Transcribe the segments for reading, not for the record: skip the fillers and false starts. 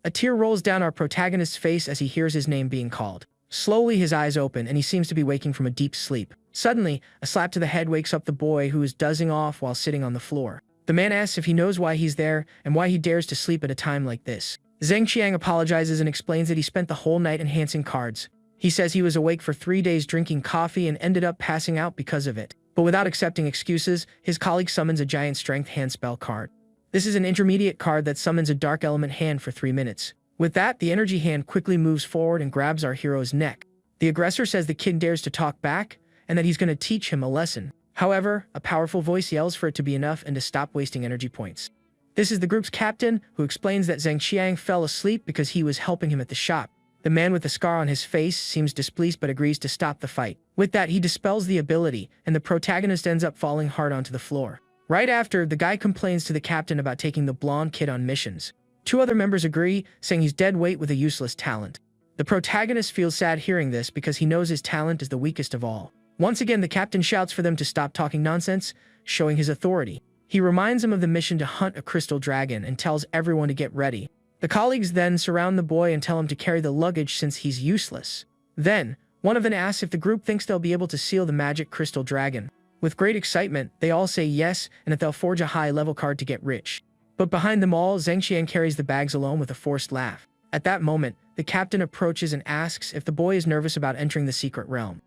A tear rolls down our protagonist's face as he hears his name being called. Slowly, his eyes open, and he seems to be waking from a deep sleep. Suddenly, a slap to the head wakes up the boy who is dozing off while sitting on the floor. The man asks if he knows why he's there and why he dares to sleep at a time like this. Zheng Qiang apologizes and explains that he spent the whole night enhancing cards. He says he was awake for 3 days drinking coffee and ended up passing out because of it. But without accepting excuses, his colleague summons a giant strength hand spell card. This is an intermediate card that summons a dark element hand for 3 minutes. With that, the energy hand quickly moves forward and grabs our hero's neck. The aggressor says the kid dares to talk back and that he's going to teach him a lesson. However, a powerful voice yells for it to be enough and to stop wasting energy points. This is the group's captain, who explains that Zheng Qiang fell asleep because he was helping him at the shop. The man with the scar on his face seems displeased but agrees to stop the fight. With that, he dispels the ability, and the protagonist ends up falling hard onto the floor. Right after, the guy complains to the captain about taking the blonde kid on missions. 2 other members agree, saying he's dead weight with a useless talent. The protagonist feels sad hearing this because he knows his talent is the weakest of all. Once again, the captain shouts for them to stop talking nonsense, showing his authority. He reminds them of the mission to hunt a crystal dragon and tells everyone to get ready. The colleagues then surround the boy and tell him to carry the luggage since he's useless. Then, one of them asks if the group thinks they'll be able to seal the magic crystal dragon. With great excitement, they all say yes and that they'll forge a high-level card to get rich. But behind them all, Zheng Qiang carries the bags alone with a forced laugh. At that moment, the captain approaches and asks if the boy is nervous about entering the secret realm.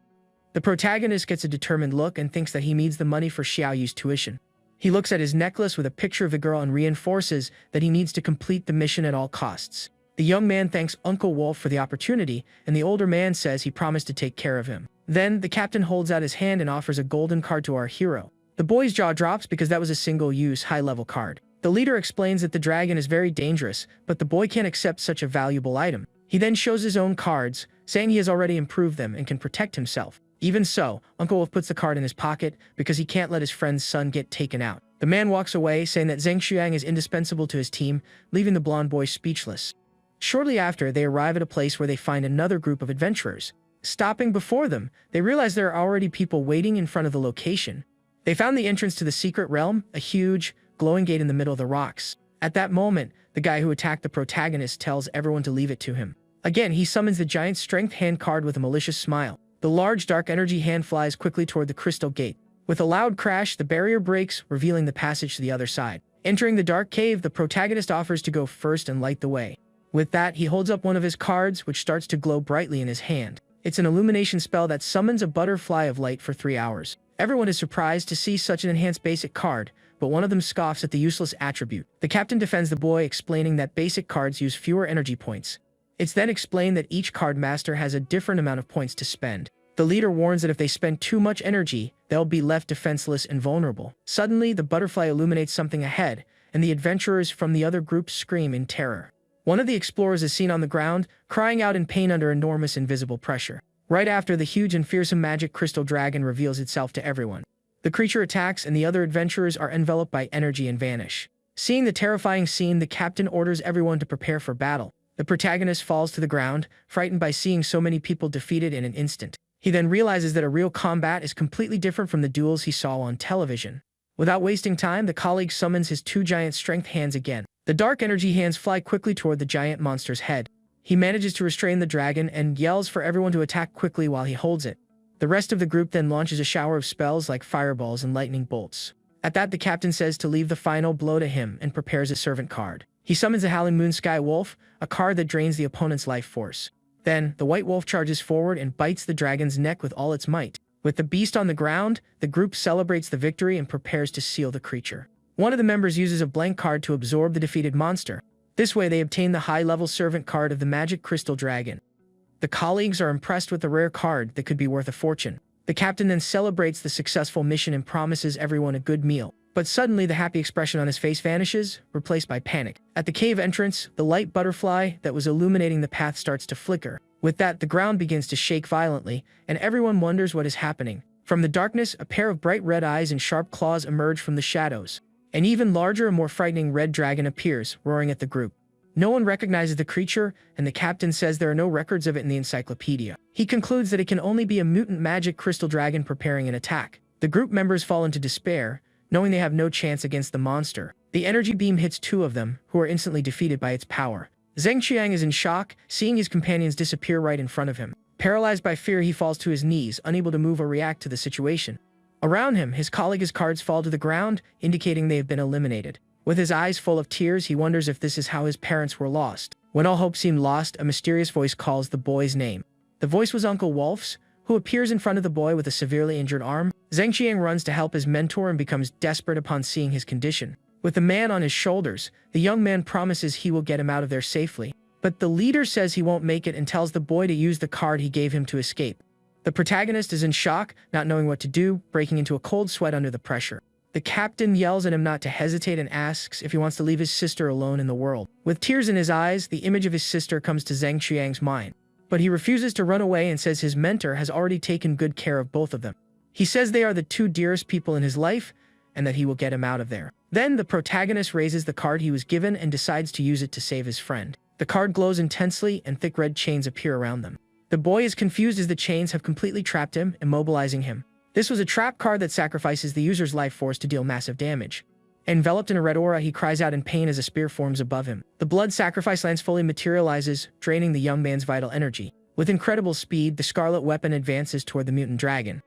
The protagonist gets a determined look and thinks that he needs the money for Xiaoyu's tuition. He looks at his necklace with a picture of the girl and reinforces that he needs to complete the mission at all costs. The young man thanks Uncle Wolf for the opportunity, and the older man says he promised to take care of him. Then, the captain holds out his hand and offers a golden card to our hero. The boy's jaw drops because that was a single-use, high-level card. The leader explains that the dragon is very dangerous, but the boy can't accept such a valuable item. He then shows his own cards, saying he has already improved them and can protect himself. Even so, Uncle Wolf puts the card in his pocket because he can't let his friend's son get taken out. The man walks away, saying that Zheng Qiang is indispensable to his team, leaving the blonde boy speechless. Shortly after, they arrive at a place where they find another group of adventurers. Stopping before them, they realize there are already people waiting in front of the location. They found the entrance to the secret realm, a huge, glowing gate in the middle of the rocks. At that moment, the guy who attacked the protagonist tells everyone to leave it to him. Again, he summons the giant strength hand card with a malicious smile. The large dark energy hand flies quickly toward the crystal gate. With a loud crash, the barrier breaks, revealing the passage to the other side. Entering the dark cave, the protagonist offers to go first and light the way. With that, he holds up one of his cards, which starts to glow brightly in his hand. It's an illumination spell that summons a butterfly of light for 3 hours. Everyone is surprised to see such an enhanced basic card, but one of them scoffs at the useless attribute. The captain defends the boy, explaining that basic cards use fewer energy points. It's then explained that each card master has a different amount of points to spend. The leader warns that if they spend too much energy, they'll be left defenseless and vulnerable. Suddenly, the butterfly illuminates something ahead, and the adventurers from the other group scream in terror. One of the explorers is seen on the ground, crying out in pain under enormous invisible pressure. Right after, the huge and fearsome magic crystal dragon reveals itself to everyone. The creature attacks, and the other adventurers are enveloped by energy and vanish. Seeing the terrifying scene, the captain orders everyone to prepare for battle. The protagonist falls to the ground, frightened by seeing so many people defeated in an instant. He then realizes that a real combat is completely different from the duels he saw on television. Without wasting time, the colleague summons his 2 giant strength hands again. The dark energy hands fly quickly toward the giant monster's head. He manages to restrain the dragon and yells for everyone to attack quickly while he holds it. The rest of the group then launches a shower of spells like fireballs and lightning bolts. At that, the captain says to leave the final blow to him and prepares a servant card. He summons a howling moon sky wolf, a card that drains the opponent's life force. Then, the white wolf charges forward and bites the dragon's neck with all its might. With the beast on the ground, the group celebrates the victory and prepares to seal the creature. One of the members uses a blank card to absorb the defeated monster. This way, they obtain the high-level servant card of the magic crystal dragon. The colleagues are impressed with the rare card that could be worth a fortune. The captain then celebrates the successful mission and promises everyone a good meal. But suddenly, the happy expression on his face vanishes, replaced by panic. At the cave entrance, the light butterfly that was illuminating the path starts to flicker. With that, the ground begins to shake violently, and everyone wonders what is happening. From the darkness, a pair of bright red eyes and sharp claws emerge from the shadows. An even larger and more frightening red dragon appears, roaring at the group. No one recognizes the creature, and the captain says there are no records of it in the encyclopedia. He concludes that it can only be a mutant magic crystal dragon preparing an attack. The group members fall into despair, knowing they have no chance against the monster. The energy beam hits 2 of them, who are instantly defeated by its power. Zheng Qiang is in shock, seeing his companions disappear right in front of him. Paralyzed by fear, he falls to his knees, unable to move or react to the situation. Around him, his colleagues' cards fall to the ground, indicating they have been eliminated. With his eyes full of tears, he wonders if this is how his parents were lost. When all hope seemed lost, a mysterious voice calls the boy's name. The voice was Uncle Wolf's, who appears in front of the boy with a severely injured arm. Zheng Qiang runs to help his mentor and becomes desperate upon seeing his condition. With the man on his shoulders, the young man promises he will get him out of there safely. But the leader says he won't make it and tells the boy to use the card he gave him to escape. The protagonist is in shock, not knowing what to do, breaking into a cold sweat under the pressure. The captain yells at him not to hesitate and asks if he wants to leave his sister alone in the world. With tears in his eyes, the image of his sister comes to Zheng Qiang's mind. But he refuses to run away and says his mentor has already taken good care of both of them. He says they are the two dearest people in his life and that he will get him out of there. Then the protagonist raises the card he was given and decides to use it to save his friend. The card glows intensely and thick red chains appear around them. The boy is confused as the chains have completely trapped him, immobilizing him. This was a trap card that sacrifices the user's life force to deal massive damage. Enveloped in a red aura, he cries out in pain as a spear forms above him. The blood sacrifice lance fully materializes, draining the young man's vital energy. With incredible speed, the scarlet weapon advances toward the mutant dragon.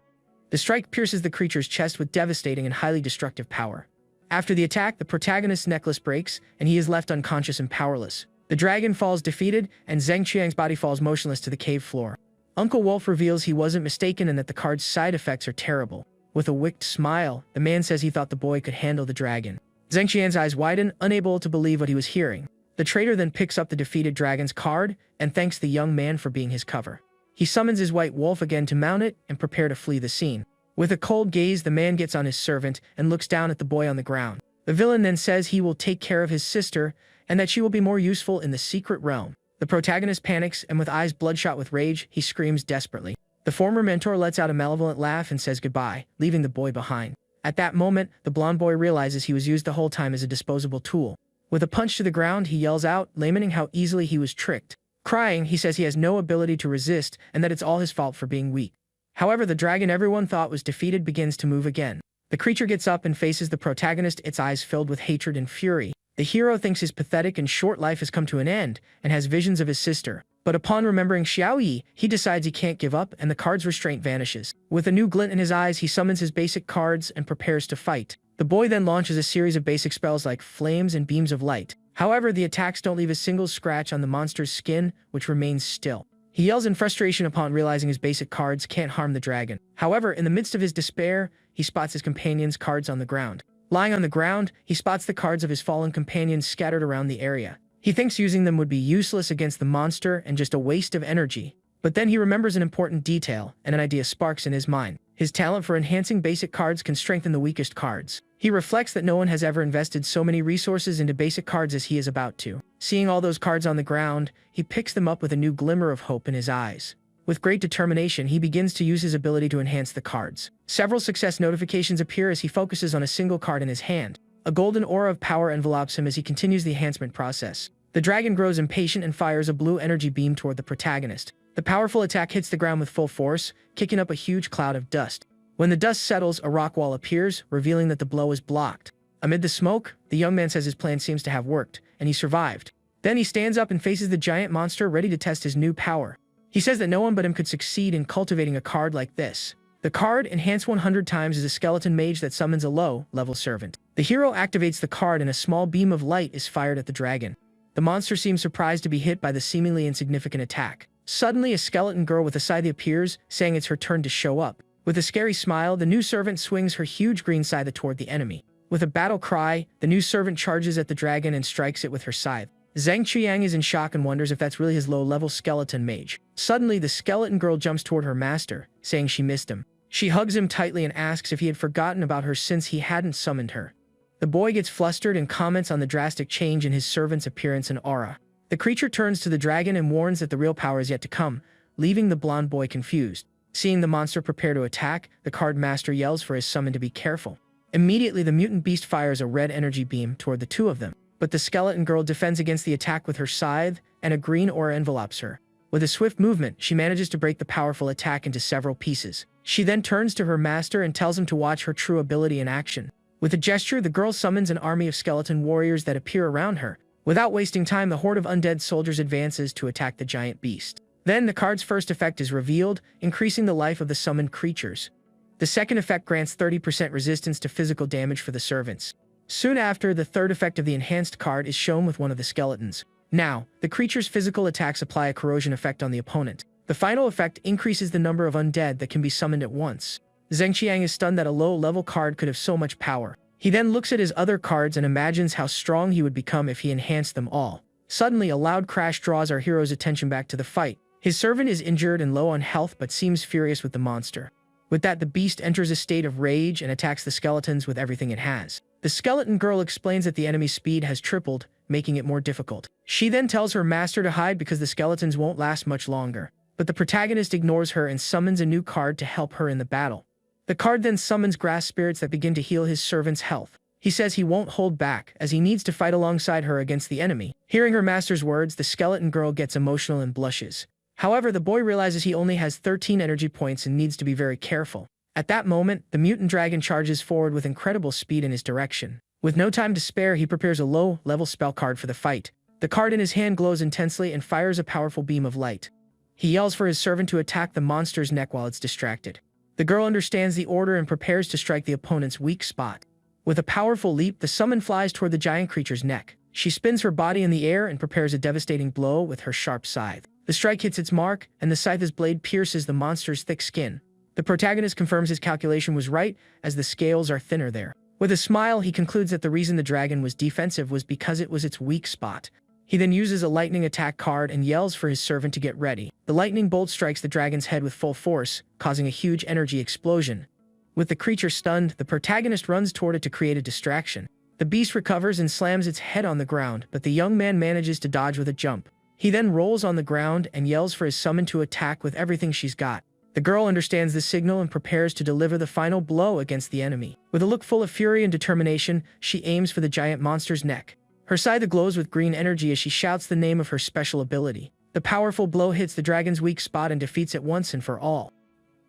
The strike pierces the creature's chest with devastating and highly destructive power. After the attack, the protagonist's necklace breaks, and he is left unconscious and powerless. The dragon falls defeated, and Zheng Qiang's body falls motionless to the cave floor. Uncle Wolf reveals he wasn't mistaken and that the card's side effects are terrible. With a wicked smile, the man says he thought the boy could handle the dragon. Zheng Qiang's eyes widen, unable to believe what he was hearing. The traitor then picks up the defeated dragon's card and thanks the young man for being his cover. He summons his white wolf again to mount it and prepare to flee the scene. With a cold gaze, the man gets on his servant and looks down at the boy on the ground. The villain then says he will take care of his sister and that she will be more useful in the secret realm. The protagonist panics, and with eyes bloodshot with rage, he screams desperately. The former mentor lets out a malevolent laugh and says goodbye, leaving the boy behind. At that moment, the blonde boy realizes he was used the whole time as a disposable tool. With a punch to the ground, he yells out, lamenting how easily he was tricked. Crying, he says he has no ability to resist and that it's all his fault for being weak. However, the dragon everyone thought was defeated begins to move again. The creature gets up and faces the protagonist, its eyes filled with hatred and fury. The hero thinks his pathetic and short life has come to an end and has visions of his sister. But upon remembering Xiaoyi, he decides he can't give up and the card's restraint vanishes. With a new glint in his eyes, he summons his basic cards and prepares to fight. The boy then launches a series of basic spells like flames and beams of light. However, the attacks don't leave a single scratch on the monster's skin, which remains still. He yells in frustration upon realizing his basic cards can't harm the dragon. However, in the midst of his despair, he spots his companion's cards on the ground. Lying on the ground, he spots the cards of his fallen companions scattered around the area. He thinks using them would be useless against the monster and just a waste of energy. But then he remembers an important detail, and an idea sparks in his mind. His talent for enhancing basic cards can strengthen the weakest cards. He reflects that no one has ever invested so many resources into basic cards as he is about to. Seeing all those cards on the ground, he picks them up with a new glimmer of hope in his eyes. With great determination, he begins to use his ability to enhance the cards. Several success notifications appear as he focuses on a single card in his hand. A golden aura of power envelops him as he continues the enhancement process. The dragon grows impatient and fires a blue energy beam toward the protagonist. The powerful attack hits the ground with full force, kicking up a huge cloud of dust. When the dust settles, a rock wall appears, revealing that the blow is blocked. Amid the smoke, the young man says his plan seems to have worked, and he survived. Then he stands up and faces the giant monster, ready to test his new power. He says that no one but him could succeed in cultivating a card like this. The card, enhanced 100 times, is a skeleton mage that summons a low-level servant. The hero activates the card and a small beam of light is fired at the dragon. The monster seems surprised to be hit by the seemingly insignificant attack. Suddenly, a skeleton girl with a scythe appears, saying it's her turn to show up. With a scary smile, the new servant swings her huge green scythe toward the enemy. With a battle cry, the new servant charges at the dragon and strikes it with her scythe. Zheng Qiang is in shock and wonders if that's really his low-level skeleton mage. Suddenly, the skeleton girl jumps toward her master, saying she missed him. She hugs him tightly and asks if he had forgotten about her since he hadn't summoned her. The boy gets flustered and comments on the drastic change in his servant's appearance and aura. The creature turns to the dragon and warns that the real power is yet to come, leaving the blonde boy confused. Seeing the monster prepare to attack, the card master yells for his summon to be careful. Immediately, the mutant beast fires a red energy beam toward the two of them. But the skeleton girl defends against the attack with her scythe, and a green aura envelopes her. With a swift movement, she manages to break the powerful attack into several pieces. She then turns to her master and tells him to watch her true ability in action. With a gesture, the girl summons an army of skeleton warriors that appear around her. Without wasting time, the horde of undead soldiers advances to attack the giant beast. Then the card's first effect is revealed, increasing the life of the summoned creatures. The second effect grants 30% resistance to physical damage for the servants. Soon after, the third effect of the enhanced card is shown with one of the skeletons. Now, the creature's physical attacks apply a corrosion effect on the opponent. The final effect increases the number of undead that can be summoned at once. Zheng Qiang is stunned that a low-level card could have so much power. He then looks at his other cards and imagines how strong he would become if he enhanced them all. Suddenly, a loud crash draws our hero's attention back to the fight. His servant is injured and low on health but seems furious with the monster. With that, the beast enters a state of rage and attacks the skeletons with everything it has. The skeleton girl explains that the enemy's speed has tripled, making it more difficult. She then tells her master to hide because the skeletons won't last much longer. But the protagonist ignores her and summons a new card to help her in the battle. The card then summons grass spirits that begin to heal his servant's health. He says he won't hold back, as he needs to fight alongside her against the enemy. Hearing her master's words, the skeleton girl gets emotional and blushes. However, the boy realizes he only has 13 energy points and needs to be very careful. At that moment, the mutant dragon charges forward with incredible speed in his direction. With no time to spare, he prepares a low-level spell card for the fight. The card in his hand glows intensely and fires a powerful beam of light. He yells for his servant to attack the monster's neck while it's distracted. The girl understands the order and prepares to strike the opponent's weak spot. With a powerful leap, the summon flies toward the giant creature's neck. She spins her body in the air and prepares a devastating blow with her sharp scythe. The strike hits its mark, and the scythe's blade pierces the monster's thick skin. The protagonist confirms his calculation was right, as the scales are thinner there. With a smile, he concludes that the reason the dragon was defensive was because it was its weak spot. He then uses a lightning attack card and yells for his servant to get ready. The lightning bolt strikes the dragon's head with full force, causing a huge energy explosion. With the creature stunned, the protagonist runs toward it to create a distraction. The beast recovers and slams its head on the ground, but the young man manages to dodge with a jump. He then rolls on the ground and yells for his summon to attack with everything she's got. The girl understands the signal and prepares to deliver the final blow against the enemy. With a look full of fury and determination, she aims for the giant monster's neck. Her scythe glows with green energy as she shouts the name of her special ability. The powerful blow hits the dragon's weak spot and defeats it once and for all.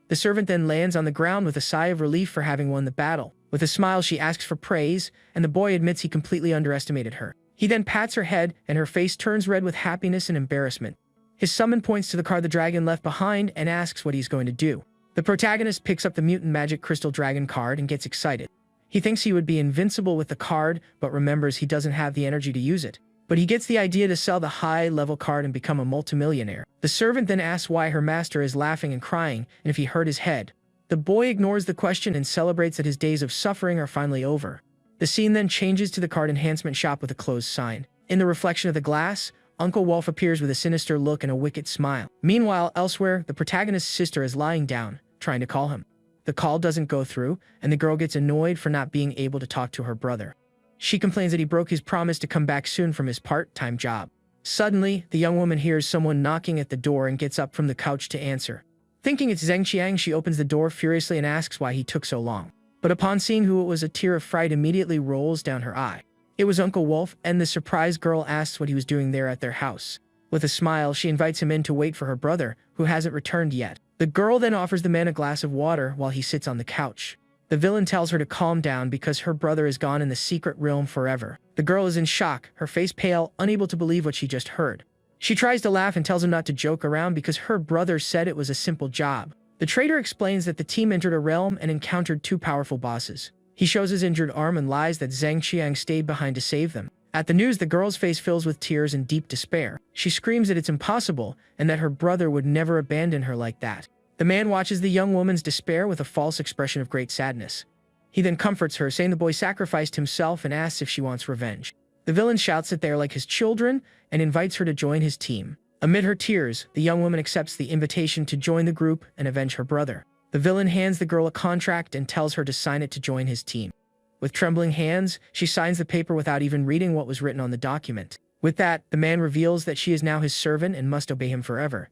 The servant then lands on the ground with a sigh of relief for having won the battle. With a smile, she asks for praise, and the boy admits he completely underestimated her. He then pats her head, and her face turns red with happiness and embarrassment. His summon points to the card the dragon left behind and asks what he's going to do. The protagonist picks up the mutant magic crystal dragon card and gets excited. He thinks he would be invincible with the card, but remembers he doesn't have the energy to use it. But he gets the idea to sell the high-level card and become a multimillionaire. The servant then asks why her master is laughing and crying, and if he hurt his head. The boy ignores the question and celebrates that his days of suffering are finally over. The scene then changes to the card enhancement shop with a closed sign. In the reflection of the glass, Uncle Wolf appears with a sinister look and a wicked smile. Meanwhile, elsewhere, the protagonist's sister is lying down, trying to call him. The call doesn't go through, and the girl gets annoyed for not being able to talk to her brother. She complains that he broke his promise to come back soon from his part-time job. Suddenly, the young woman hears someone knocking at the door and gets up from the couch to answer. Thinking it's Zheng Qiang, she opens the door furiously and asks why he took so long. But upon seeing who it was, a tear of fright immediately rolls down her eye. It was Uncle Wolf, and the surprised girl asks what he was doing there at their house. With a smile, she invites him in to wait for her brother, who hasn't returned yet. The girl then offers the man a glass of water while he sits on the couch. The villain tells her to calm down because her brother is gone in the secret realm forever. The girl is in shock, her face pale, unable to believe what she just heard. She tries to laugh and tells him not to joke around because her brother said it was a simple job. The traitor explains that the team entered a realm and encountered two powerful bosses. He shows his injured arm and lies that Zheng Qiang stayed behind to save them. At the news, the girl's face fills with tears and deep despair. She screams that it's impossible and that her brother would never abandon her like that. The man watches the young woman's despair with a false expression of great sadness. He then comforts her, saying the boy sacrificed himself and asks if she wants revenge. The villain shouts that they are like his children and invites her to join his team. Amid her tears, the young woman accepts the invitation to join the group and avenge her brother. The villain hands the girl a contract and tells her to sign it to join his team. With trembling hands, she signs the paper without even reading what was written on the document. With that, the man reveals that she is now his servant and must obey him forever.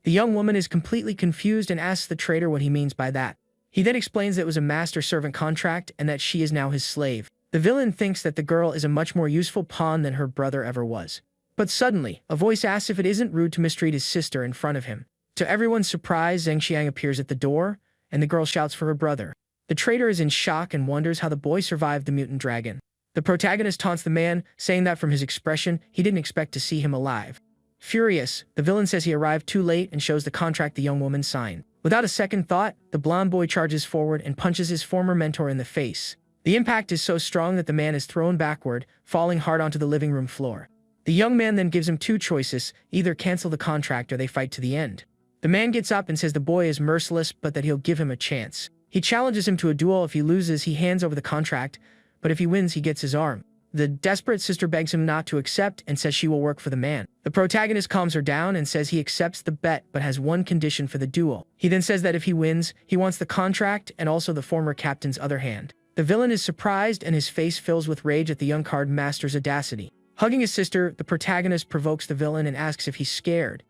The young woman is completely confused and asks the traitor what he means by that. He then explains that it was a master-servant contract and that she is now his slave. The villain thinks that the girl is a much more useful pawn than her brother ever was. But suddenly, a voice asks if it isn't rude to mistreat his sister in front of him. To everyone's surprise, Zheng Qiang appears at the door, and the girl shouts for her brother. The traitor is in shock and wonders how the boy survived the mutant dragon. The protagonist taunts the man, saying that from his expression, he didn't expect to see him alive. Furious, the villain says he arrived too late and shows the contract the young woman signed. Without a second thought, the blonde boy charges forward and punches his former mentor in the face. The impact is so strong that the man is thrown backward, falling hard onto the living room floor. The young man then gives him two choices, either cancel the contract or they fight to the end. The man gets up and says the boy is merciless but that he'll give him a chance. He challenges him to a duel. If he loses, he hands over the contract, but if he wins, he gets his arm. The desperate sister begs him not to accept and says she will work for the man. The protagonist calms her down and says he accepts the bet but has one condition for the duel. He then says that if he wins, he wants the contract and also the former captain's other hand. The villain is surprised and his face fills with rage at the young card master's audacity. Hugging his sister, the protagonist provokes the villain and asks if he's scared.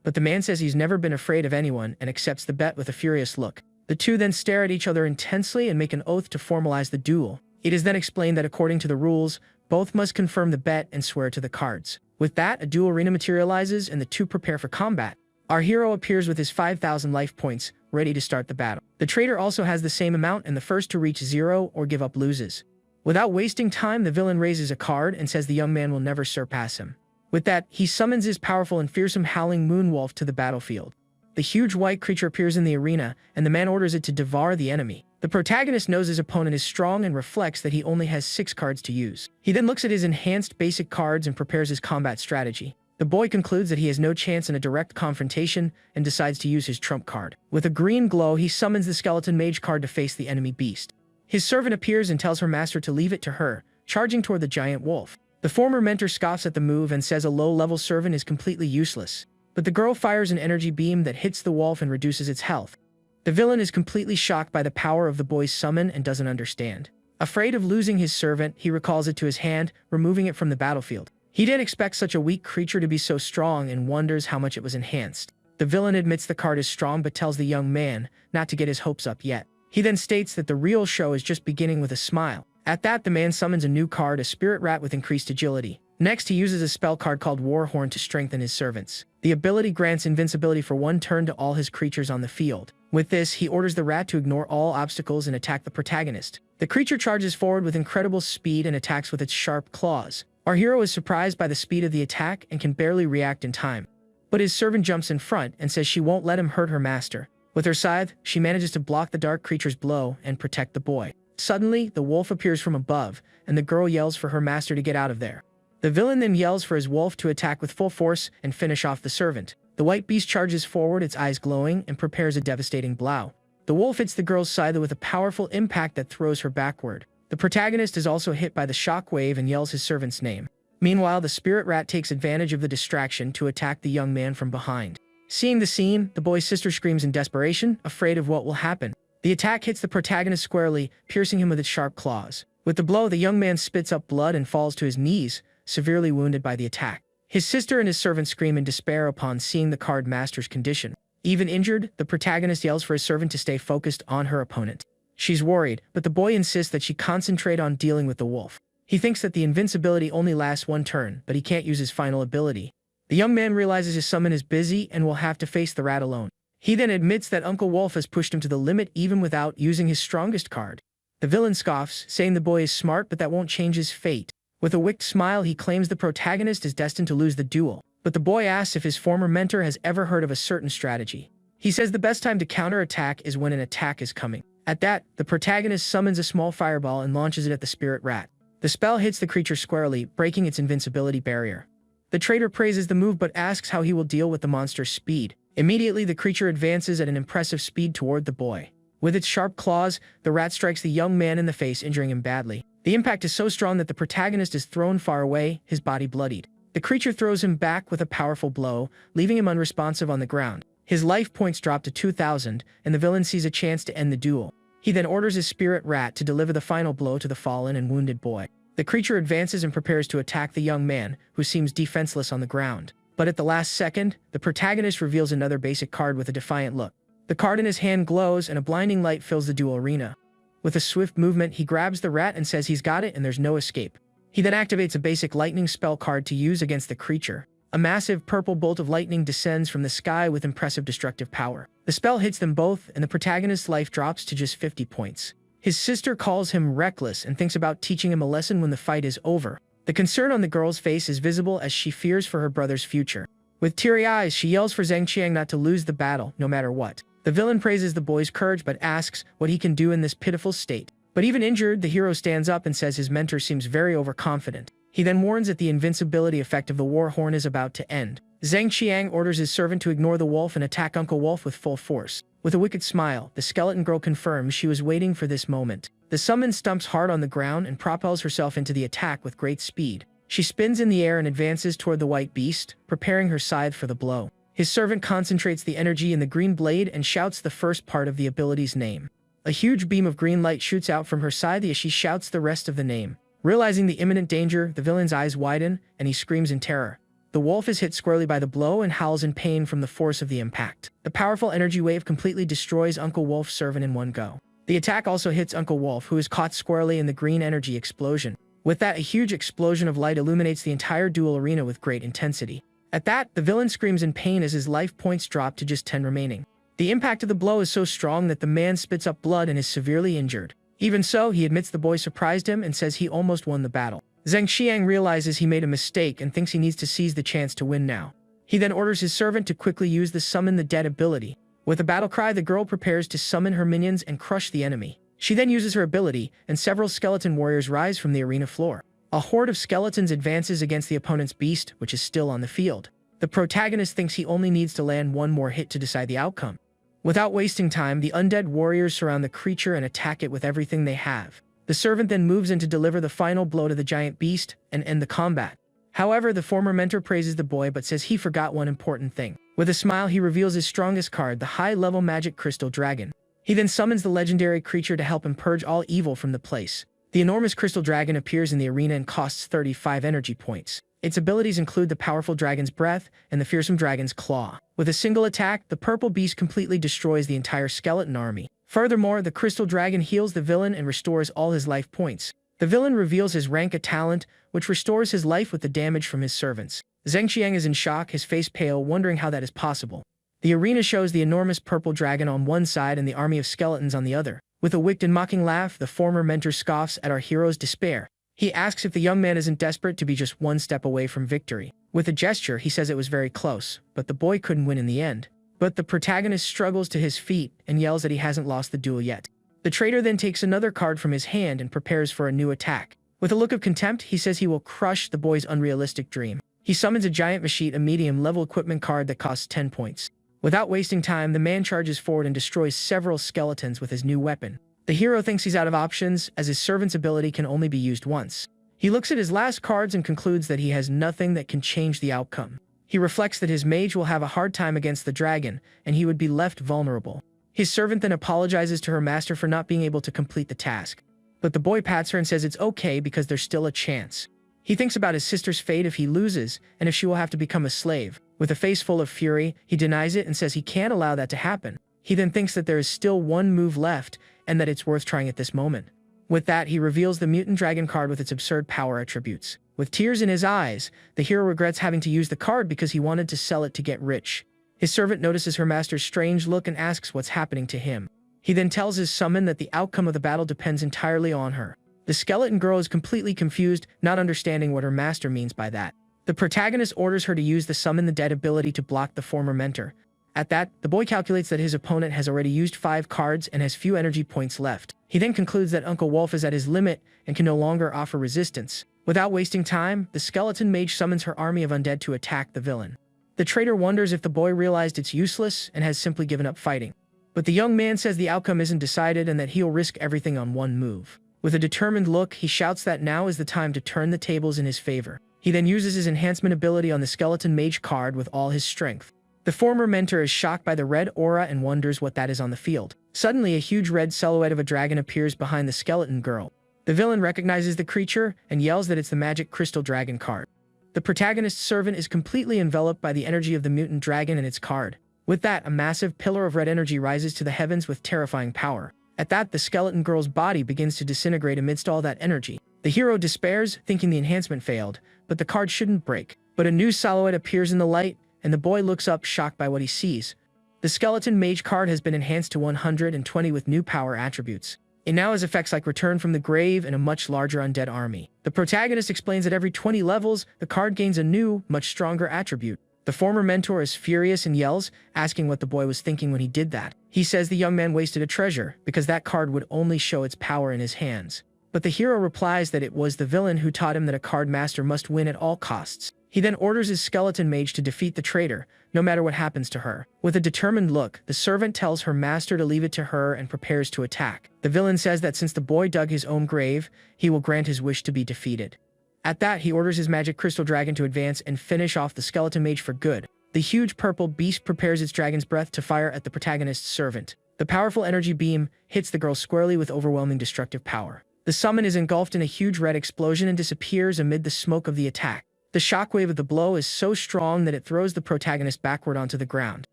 But the man says he's never been afraid of anyone and accepts the bet with a furious look. The two then stare at each other intensely and make an oath to formalize the duel. It is then explained that according to the rules, both must confirm the bet and swear to the cards. With that, a duel arena materializes and the two prepare for combat. Our hero appears with his 5,000 life points, ready to start the battle. The traitor also has the same amount and the first to reach 0 or give up loses. Without wasting time, the villain raises a card and says the young man will never surpass him. With that, he summons his powerful and fearsome howling moonwolf to the battlefield. The huge white creature appears in the arena, and the man orders it to devour the enemy. The protagonist knows his opponent is strong and reflects that he only has 6 cards to use. He then looks at his enhanced basic cards and prepares his combat strategy. The boy concludes that he has no chance in a direct confrontation and decides to use his trump card. With a green glow, he summons the skeleton mage card to face the enemy beast. His servant appears and tells her master to leave it to her, charging toward the giant wolf. The former mentor scoffs at the move and says a low-level servant is completely useless. But the girl fires an energy beam that hits the wolf and reduces its health. The villain is completely shocked by the power of the boy's summon and doesn't understand. Afraid of losing his servant, he recalls it to his hand, removing it from the battlefield. He didn't expect such a weak creature to be so strong and wonders how much it was enhanced. The villain admits the card is strong but tells the young man not to get his hopes up yet. He then states that the real show is just beginning with a smile. At that, the man summons a new card, a spirit rat with increased agility. Next, he uses a spell card called Warhorn to strengthen his servants. The ability grants invincibility for 1 turn to all his creatures on the field. With this, he orders the rat to ignore all obstacles and attack the protagonist. The creature charges forward with incredible speed and attacks with its sharp claws. Our hero is surprised by the speed of the attack and can barely react in time. But his servant jumps in front and says she won't let him hurt her master. With her scythe, she manages to block the dark creature's blow and protect the boy. Suddenly, the wolf appears from above, and the girl yells for her master to get out of there. The villain then yells for his wolf to attack with full force and finish off the servant. The white beast charges forward, its eyes glowing, and prepares a devastating blow. The wolf hits the girl's scythe with a powerful impact that throws her backward. The protagonist is also hit by the shockwave and yells his servant's name. Meanwhile, the spirit rat takes advantage of the distraction to attack the young man from behind. Seeing the scene, the boy's sister screams in desperation, afraid of what will happen. The attack hits the protagonist squarely, piercing him with its sharp claws. With the blow, the young man spits up blood and falls to his knees, severely wounded by the attack. His sister and his servant scream in despair upon seeing the card master's condition. Even injured, the protagonist yells for his servant to stay focused on her opponent. She's worried, but the boy insists that she concentrate on dealing with the wolf. He thinks that the invincibility only lasts 1 turn, but he can't use his final ability. The young man realizes his summon is busy and will have to face the rat alone. He then admits that Uncle Wolf has pushed him to the limit even without using his strongest card. The villain scoffs, saying the boy is smart but that won't change his fate. With a wicked smile, he claims the protagonist is destined to lose the duel. But the boy asks if his former mentor has ever heard of a certain strategy. He says the best time to counterattack is when an attack is coming. At that, the protagonist summons a small fireball and launches it at the spirit rat. The spell hits the creature squarely, breaking its invincibility barrier. The traitor praises the move but asks how he will deal with the monster's speed. Immediately, the creature advances at an impressive speed toward the boy. With its sharp claws, the rat strikes the young man in the face, injuring him badly. The impact is so strong that the protagonist is thrown far away, his body bloodied. The creature throws him back with a powerful blow, leaving him unresponsive on the ground. His life points drop to 2,000, and the villain sees a chance to end the duel. He then orders his spirit rat to deliver the final blow to the fallen and wounded boy. The creature advances and prepares to attack the young man, who seems defenseless on the ground. But at the last second, the protagonist reveals another basic card with a defiant look. The card in his hand glows and a blinding light fills the duel arena. With a swift movement, he grabs the rat and says he's got it and there's no escape. He then activates a basic lightning spell card to use against the creature. A massive purple bolt of lightning descends from the sky with impressive destructive power. The spell hits them both and the protagonist's life drops to just 50 points. His sister calls him reckless and thinks about teaching him a lesson when the fight is over. The concern on the girl's face is visible as she fears for her brother's future. With teary eyes, she yells for Zhang Qiang not to lose the battle, no matter what. The villain praises the boy's courage but asks what he can do in this pitiful state. But even injured, the hero stands up and says his mentor seems very overconfident. He then warns that the invincibility effect of the war horn is about to end. Zhang Qiang orders his servant to ignore the wolf and attack Uncle Wolf with full force. With a wicked smile, the skeleton girl confirms she was waiting for this moment. The summon stumps hard on the ground and propels herself into the attack with great speed. She spins in the air and advances toward the white beast, preparing her scythe for the blow. His servant concentrates the energy in the green blade and shouts the first part of the ability's name. A huge beam of green light shoots out from her scythe as she shouts the rest of the name. Realizing the imminent danger, the villain's eyes widen, and he screams in terror. The wolf is hit squarely by the blow and howls in pain from the force of the impact. The powerful energy wave completely destroys Uncle Wolf's servant in one go. The attack also hits Uncle Wolf, who is caught squarely in the green energy explosion. With that, a huge explosion of light illuminates the entire duel arena with great intensity. At that, the villain screams in pain as his life points drop to just 10 remaining. The impact of the blow is so strong that the man spits up blood and is severely injured. Even so, he admits the boy surprised him and says he almost won the battle. Zhang Qiang realizes he made a mistake and thinks he needs to seize the chance to win now. He then orders his servant to quickly use the Summon the Dead ability. With a battle cry, the girl prepares to summon her minions and crush the enemy. She then uses her ability, and several skeleton warriors rise from the arena floor. A horde of skeletons advances against the opponent's beast, which is still on the field. The protagonist thinks he only needs to land one more hit to decide the outcome. Without wasting time, the undead warriors surround the creature and attack it with everything they have. The servant then moves in to deliver the final blow to the giant beast and end the combat. However, the former mentor praises the boy but says he forgot one important thing. With a smile, he reveals his strongest card, the high-level magic crystal dragon. He then summons the legendary creature to help him purge all evil from the place. The enormous crystal dragon appears in the arena and costs 35 energy points. Its abilities include the powerful dragon's breath and the fearsome dragon's claw. With a single attack, the purple beast completely destroys the entire skeleton army. Furthermore, the crystal dragon heals the villain and restores all his life points. The villain reveals his rank of talent, which restores his life with the damage from his servants. Zhang Qiang is in shock, his face pale, wondering how that is possible. The arena shows the enormous purple dragon on one side and the army of skeletons on the other. With a wicked and mocking laugh, the former mentor scoffs at our hero's despair. He asks if the young man isn't desperate to be just one step away from victory. With a gesture, he says it was very close, but the boy couldn't win in the end. But the protagonist struggles to his feet and yells that he hasn't lost the duel yet. The traitor then takes another card from his hand and prepares for a new attack. With a look of contempt, he says he will crush the boy's unrealistic dream. He summons a giant machete, a medium-level equipment card that costs 10 points. Without wasting time, the man charges forward and destroys several skeletons with his new weapon. The hero thinks he's out of options, as his servant's ability can only be used once. He looks at his last cards and concludes that he has nothing that can change the outcome. He reflects that his mage will have a hard time against the dragon, and he would be left vulnerable. His servant then apologizes to her master for not being able to complete the task. But the boy pats her and says it's okay because there's still a chance. He thinks about his sister's fate if he loses, and if she will have to become a slave. With a face full of fury, he denies it and says he can't allow that to happen. He then thinks that there is still one move left, and that it's worth trying at this moment. With that, he reveals the mutant dragon card with its absurd power attributes. With tears in his eyes, the hero regrets having to use the card because he wanted to sell it to get rich. His servant notices her master's strange look and asks what's happening to him. He then tells his summon that the outcome of the battle depends entirely on her. The skeleton girl is completely confused, not understanding what her master means by that. The protagonist orders her to use the Summon the Dead ability to block the former mentor. At that, the boy calculates that his opponent has already used 5 cards and has few energy points left. He then concludes that Uncle Wolf is at his limit and can no longer offer resistance. Without wasting time, the skeleton mage summons her army of undead to attack the villain. The traitor wonders if the boy realized it's useless and has simply given up fighting. But the young man says the outcome isn't decided and that he'll risk everything on one move. With a determined look, he shouts that now is the time to turn the tables in his favor. He then uses his enhancement ability on the skeleton mage card with all his strength. The former mentor is shocked by the red aura and wonders what that is on the field. Suddenly, a huge red silhouette of a dragon appears behind the skeleton girl. The villain recognizes the creature and yells that it's the magic crystal dragon card. The protagonist's servant is completely enveloped by the energy of the mutant dragon and its card. With that, a massive pillar of red energy rises to the heavens with terrifying power. At that, the skeleton girl's body begins to disintegrate amidst all that energy. The hero despairs, thinking the enhancement failed, but the card shouldn't break. But a new silhouette appears in the light, and the boy looks up, shocked by what he sees. The skeleton mage card has been enhanced to 120 with new power attributes. It now has effects like Return from the Grave and a much larger undead army. The protagonist explains that every 20 levels, the card gains a new, much stronger attribute. The former mentor is furious and yells, asking what the boy was thinking when he did that. He says the young man wasted a treasure, because that card would only show its power in his hands. But the hero replies that it was the villain who taught him that a card master must win at all costs. He then orders his skeleton mage to defeat the traitor, no matter what happens to her. With a determined look, the servant tells her master to leave it to her and prepares to attack. The villain says that since the boy dug his own grave, he will grant his wish to be defeated. At that, he orders his magic crystal dragon to advance and finish off the skeleton mage for good. The huge purple beast prepares its dragon's breath to fire at the protagonist's servant. The powerful energy beam hits the girl squarely with overwhelming destructive power. The summon is engulfed in a huge red explosion and disappears amid the smoke of the attack. The shockwave of the blow is so strong that it throws the protagonist backward onto the ground.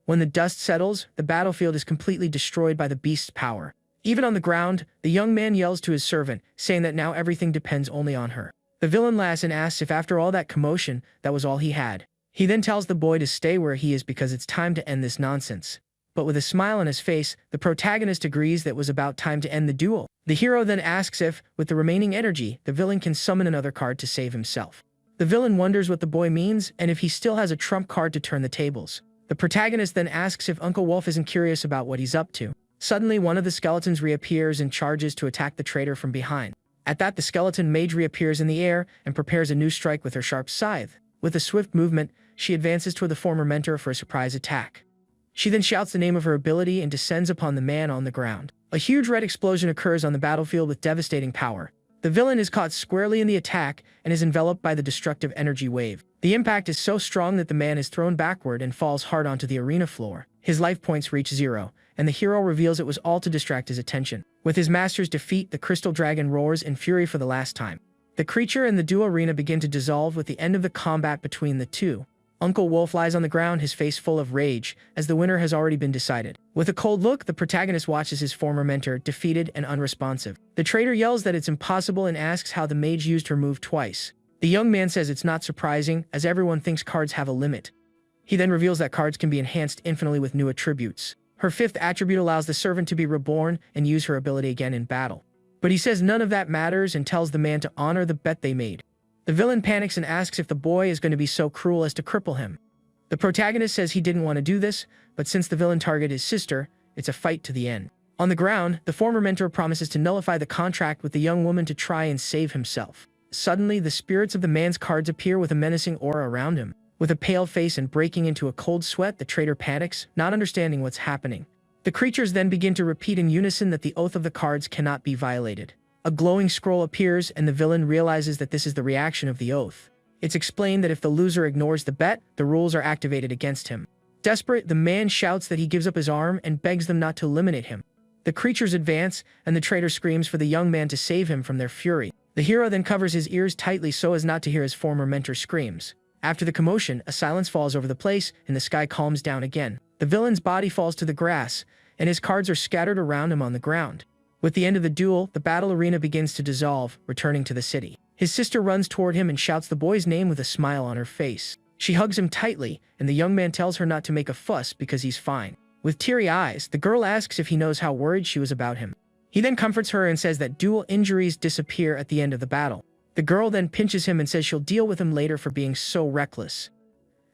When the dust settles, the battlefield is completely destroyed by the beast's power. Even on the ground, the young man yells to his servant, saying that now everything depends only on her. The villain laughs and asks if after all that commotion, that was all he had. He then tells the boy to stay where he is because it's time to end this nonsense. But with a smile on his face, the protagonist agrees that it was about time to end the duel. The hero then asks if, with the remaining energy, the villain can summon another card to save himself. The villain wonders what the boy means and if he still has a trump card to turn the tables. The protagonist then asks if Uncle Wolf isn't curious about what he's up to. Suddenly, one of the skeletons reappears and charges to attack the traitor from behind. At that, the skeleton mage reappears in the air and prepares a new strike with her sharp scythe. With a swift movement, she advances toward the former mentor for a surprise attack. She then shouts the name of her ability and descends upon the man on the ground. A huge red explosion occurs on the battlefield with devastating power. The villain is caught squarely in the attack and is enveloped by the destructive energy wave. The impact is so strong that the man is thrown backward and falls hard onto the arena floor. His life points reach 0, and the hero reveals it was all to distract his attention. With his master's defeat, the crystal dragon roars in fury for the last time. The creature and the duel arena begin to dissolve with the end of the combat between the two. Uncle Wolf lies on the ground, his face full of rage, as the winner has already been decided. With a cold look, the protagonist watches his former mentor, defeated and unresponsive. The traitor yells that it's impossible and asks how the mage used her move twice. The young man says it's not surprising, as everyone thinks cards have a limit. He then reveals that cards can be enhanced infinitely with new attributes. Her fifth attribute allows the servant to be reborn and use her ability again in battle. But he says none of that matters and tells the man to honor the bet they made. The villain panics and asks if the boy is going to be so cruel as to cripple him. The protagonist says he didn't want to do this, but since the villain targeted his sister, it's a fight to the end. On the ground, the former mentor promises to nullify the contract with the young woman to try and save himself. Suddenly, the spirits of the man's cards appear with a menacing aura around him. With a pale face and breaking into a cold sweat, the traitor panics, not understanding what's happening. The creatures then begin to repeat in unison that the oath of the cards cannot be violated. A glowing scroll appears, and the villain realizes that this is the reaction of the oath. It's explained that if the loser ignores the bet, the rules are activated against him. Desperate, the man shouts that he gives up his arm and begs them not to eliminate him. The creatures advance, and the traitor screams for the young man to save him from their fury. The hero then covers his ears tightly so as not to hear his former mentor's screams. After the commotion, a silence falls over the place, and the sky calms down again. The villain's body falls to the grass, and his cards are scattered around him on the ground. With the end of the duel, the battle arena begins to dissolve, returning to the city. His sister runs toward him and shouts the boy's name with a smile on her face. She hugs him tightly, and the young man tells her not to make a fuss because he's fine. With teary eyes, the girl asks if he knows how worried she was about him. He then comforts her and says that dual injuries disappear at the end of the battle. The girl then pinches him and says she'll deal with him later for being so reckless.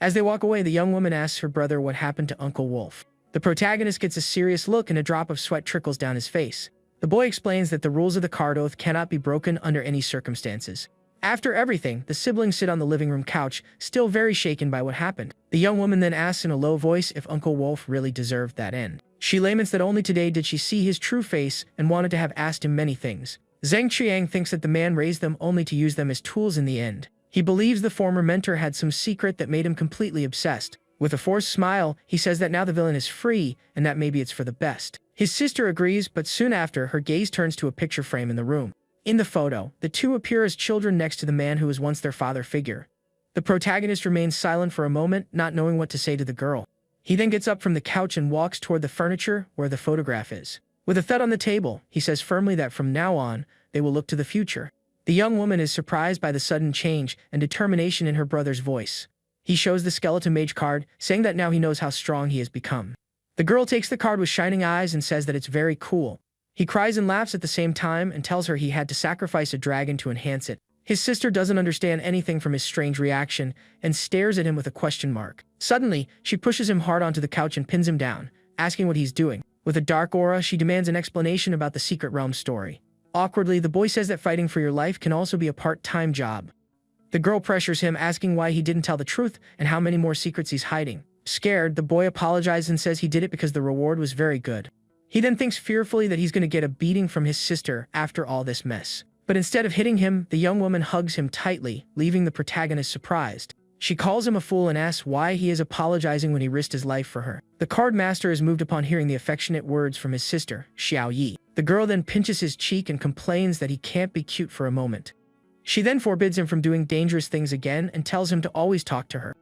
As they walk away, the young woman asks her brother what happened to Uncle Wolf. The protagonist gets a serious look and a drop of sweat trickles down his face. The boy explains that the rules of the card oath cannot be broken under any circumstances. After everything, the siblings sit on the living room couch, still very shaken by what happened. The young woman then asks in a low voice if Uncle Wolf really deserved that end. She laments that only today did she see his true face and wanted to have asked him many things. Zheng Qiang thinks that the man raised them only to use them as tools in the end. He believes the former mentor had some secret that made him completely obsessed. With a forced smile, he says that now the villain is free and that maybe it's for the best. His sister agrees, but soon after, her gaze turns to a picture frame in the room. In the photo, the two appear as children next to the man who was once their father figure. The protagonist remains silent for a moment, not knowing what to say to the girl. He then gets up from the couch and walks toward the furniture where the photograph is. With a thud on the table, he says firmly that from now on, they will look to the future. The young woman is surprised by the sudden change and determination in her brother's voice. He shows the skeleton mage card, saying that now he knows how strong he has become. The girl takes the card with shining eyes and says that it's very cool. He cries and laughs at the same time and tells her he had to sacrifice a dragon to enhance it. His sister doesn't understand anything from his strange reaction and stares at him with a question mark. Suddenly, she pushes him hard onto the couch and pins him down, asking what he's doing. With a dark aura, she demands an explanation about the Secret Realm story. Awkwardly, the boy says that fighting for your life can also be a part-time job. The girl pressures him, asking why he didn't tell the truth and how many more secrets he's hiding. Scared, the boy apologizes and says he did it because the reward was very good. He then thinks fearfully that he's going to get a beating from his sister after all this mess. But instead of hitting him, the young woman hugs him tightly, leaving the protagonist surprised. She calls him a fool and asks why he is apologizing when he risked his life for her. The card master is moved upon hearing the affectionate words from his sister, Xiao Yi. The girl then pinches his cheek and complains that he can't be cute for a moment. She then forbids him from doing dangerous things again and tells him to always talk to her.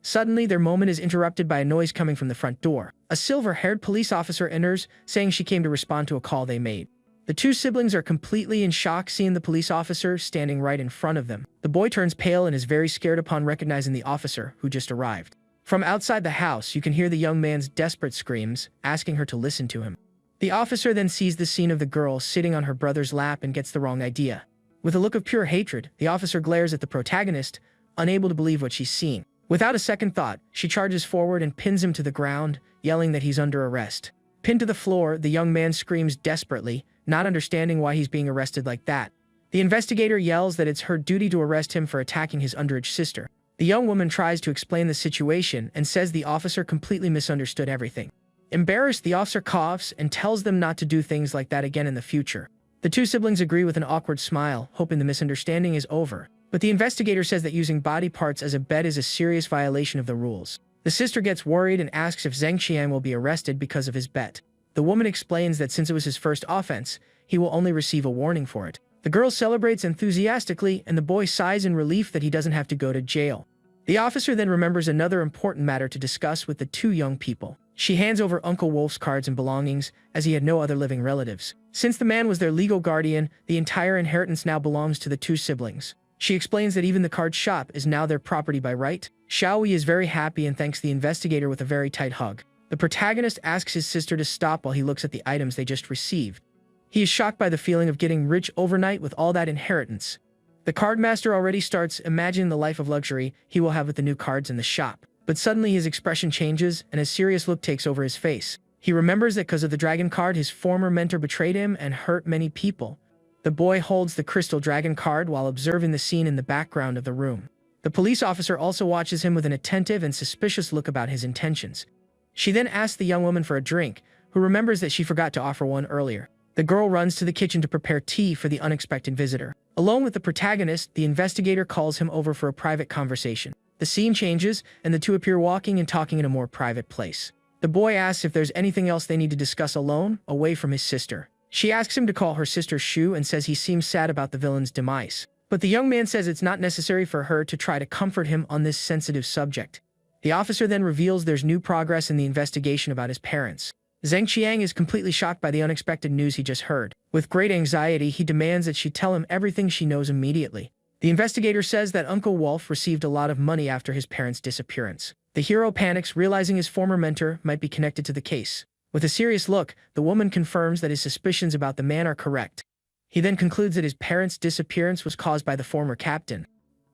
Suddenly, their moment is interrupted by a noise coming from the front door. A silver-haired police officer enters, saying she came to respond to a call they made. The two siblings are completely in shock seeing the police officer standing right in front of them. The boy turns pale and is very scared upon recognizing the officer who just arrived. From outside the house, you can hear the young man's desperate screams, asking her to listen to him. The officer then sees the scene of the girl sitting on her brother's lap and gets the wrong idea. With a look of pure hatred, the officer glares at the protagonist, unable to believe what she's seeing. Without a second thought, she charges forward and pins him to the ground, yelling that he's under arrest. Pinned to the floor, the young man screams desperately, not understanding why he's being arrested like that. The investigator yells that it's her duty to arrest him for attacking his underage sister. The young woman tries to explain the situation and says the officer completely misunderstood everything. Embarrassed, the officer coughs and tells them not to do things like that again in the future. The two siblings agree with an awkward smile, hoping the misunderstanding is over. But the investigator says that using body parts as a bed is a serious violation of the rules. The sister gets worried and asks if Zheng Qiang will be arrested because of his bet. The woman explains that since it was his first offense, he will only receive a warning for it. The girl celebrates enthusiastically, and the boy sighs in relief that he doesn't have to go to jail. The officer then remembers another important matter to discuss with the two young people. She hands over Uncle Wolf's cards and belongings, as he had no other living relatives. Since the man was their legal guardian, the entire inheritance now belongs to the two siblings. She explains that even the card shop is now their property by right. Xiaoyi is very happy and thanks the investigator with a very tight hug. The protagonist asks his sister to stop while he looks at the items they just received. He is shocked by the feeling of getting rich overnight with all that inheritance. The card master already starts imagining the life of luxury he will have with the new cards in the shop. But suddenly his expression changes and a serious look takes over his face. He remembers that because of the dragon card, his former mentor betrayed him and hurt many people. The boy holds the crystal dragon card while observing the scene in the background of the room. The police officer also watches him with an attentive and suspicious look about his intentions. She then asks the young woman for a drink, who remembers that she forgot to offer one earlier. The girl runs to the kitchen to prepare tea for the unexpected visitor. Alone with the protagonist, the investigator calls him over for a private conversation. The scene changes, and the two appear walking and talking in a more private place. The boy asks if there's anything else they need to discuss alone, away from his sister. She asks him to call her sister Shu and says he seems sad about the villain's demise. But the young man says it's not necessary for her to try to comfort him on this sensitive subject. The officer then reveals there's new progress in the investigation about his parents. Zheng Qiang is completely shocked by the unexpected news he just heard. With great anxiety, he demands that she tell him everything she knows immediately. The investigator says that Uncle Wolf received a lot of money after his parents' disappearance. The hero panics, realizing his former mentor might be connected to the case. With a serious look, the woman confirms that his suspicions about the man are correct. He then concludes that his parents' disappearance was caused by the former captain.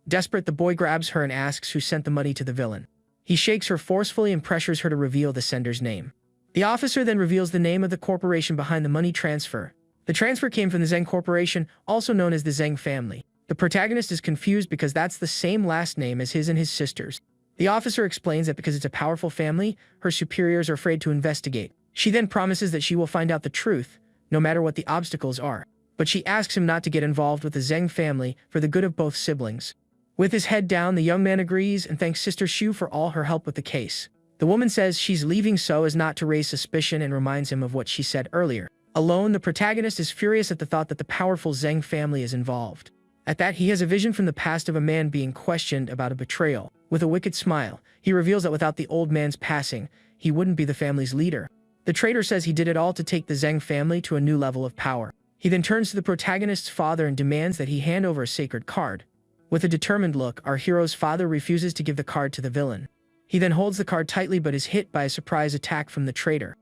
Desperate, the boy grabs her and asks who sent the money to the villain. He shakes her forcefully and pressures her to reveal the sender's name. The officer then reveals the name of the corporation behind the money transfer. The transfer came from the Zheng Corporation, also known as the Zheng family. The protagonist is confused because that's the same last name as his and his sister's. The officer explains that because it's a powerful family, her superiors are afraid to investigate. She then promises that she will find out the truth, no matter what the obstacles are. But she asks him not to get involved with the Zheng family for the good of both siblings. With his head down, the young man agrees and thanks Sister Shu for all her help with the case. The woman says she's leaving so as not to raise suspicion and reminds him of what she said earlier. Alone, the protagonist is furious at the thought that the powerful Zheng family is involved. At that, he has a vision from the past of a man being questioned about a betrayal. With a wicked smile, he reveals that without the old man's passing, he wouldn't be the family's leader. The traitor says he did it all to take the Zheng family to a new level of power. He then turns to the protagonist's father and demands that he hand over a sacred card. With a determined look, our hero's father refuses to give the card to the villain. He then holds the card tightly but is hit by a surprise attack from the traitor.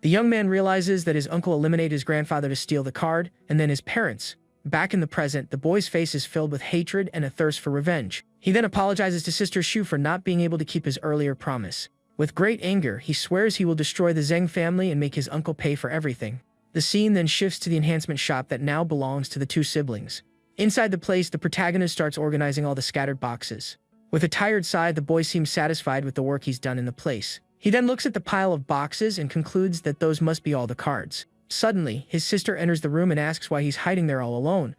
The young man realizes that his uncle eliminated his grandfather to steal the card, and then his parents. Back in the present, the boy's face is filled with hatred and a thirst for revenge. He then apologizes to Sister Shu for not being able to keep his earlier promise. With great anger, he swears he will destroy the Zheng family and make his uncle pay for everything. The scene then shifts to the enhancement shop that now belongs to the two siblings. Inside the place, the protagonist starts organizing all the scattered boxes. With a tired sigh, the boy seems satisfied with the work he's done in the place. He then looks at the pile of boxes and concludes that those must be all the cards. Suddenly, his sister enters the room and asks why he's hiding there all alone.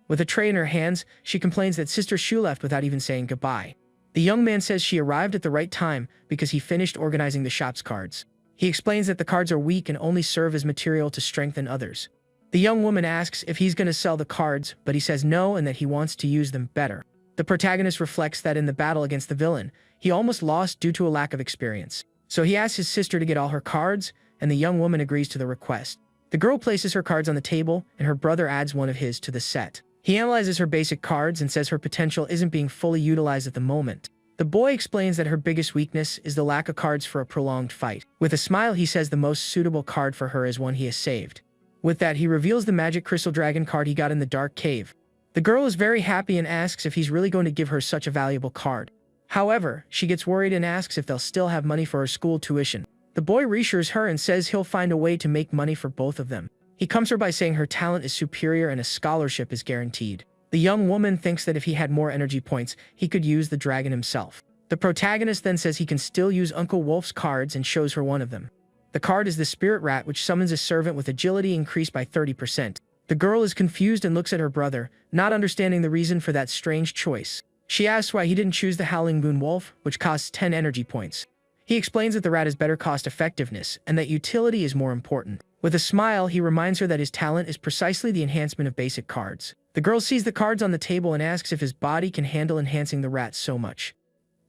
With a tray in her hands, she complains that Sister Shu left without even saying goodbye. The young man says she arrived at the right time because he finished organizing the shop's cards. He explains that the cards are weak and only serve as material to strengthen others. The young woman asks if he's going to sell the cards, but he says no and that he wants to use them better. The protagonist reflects that in the battle against the villain, he almost lost due to a lack of experience. So he asks his sister to get all her cards, and the young woman agrees to the request. The girl places her cards on the table, and her brother adds one of his to the set. He analyzes her basic cards and says her potential isn't being fully utilized at the moment. The boy explains that her biggest weakness is the lack of cards for a prolonged fight. With a smile, he says the most suitable card for her is one he has saved. With that, he reveals the magic crystal dragon card he got in the dark cave. The girl is very happy and asks if he's really going to give her such a valuable card. However, she gets worried and asks if they'll still have money for her school tuition. The boy reassures her and says he'll find a way to make money for both of them. He comforts her by saying her talent is superior and a scholarship is guaranteed. The young woman thinks that if he had more energy points, he could use the dragon himself. The protagonist then says he can still use Uncle Wolf's cards and shows her one of them. The card is the spirit rat, which summons a servant with agility increased by 30%. The girl is confused and looks at her brother, not understanding the reason for that strange choice. She asks why he didn't choose the Howling Moon Wolf, which costs 10 energy points. He explains that the rat is better cost effectiveness and that utility is more important. With a smile, he reminds her that his talent is precisely the enhancement of basic cards. The girl sees the cards on the table and asks if his body can handle enhancing the rat so much.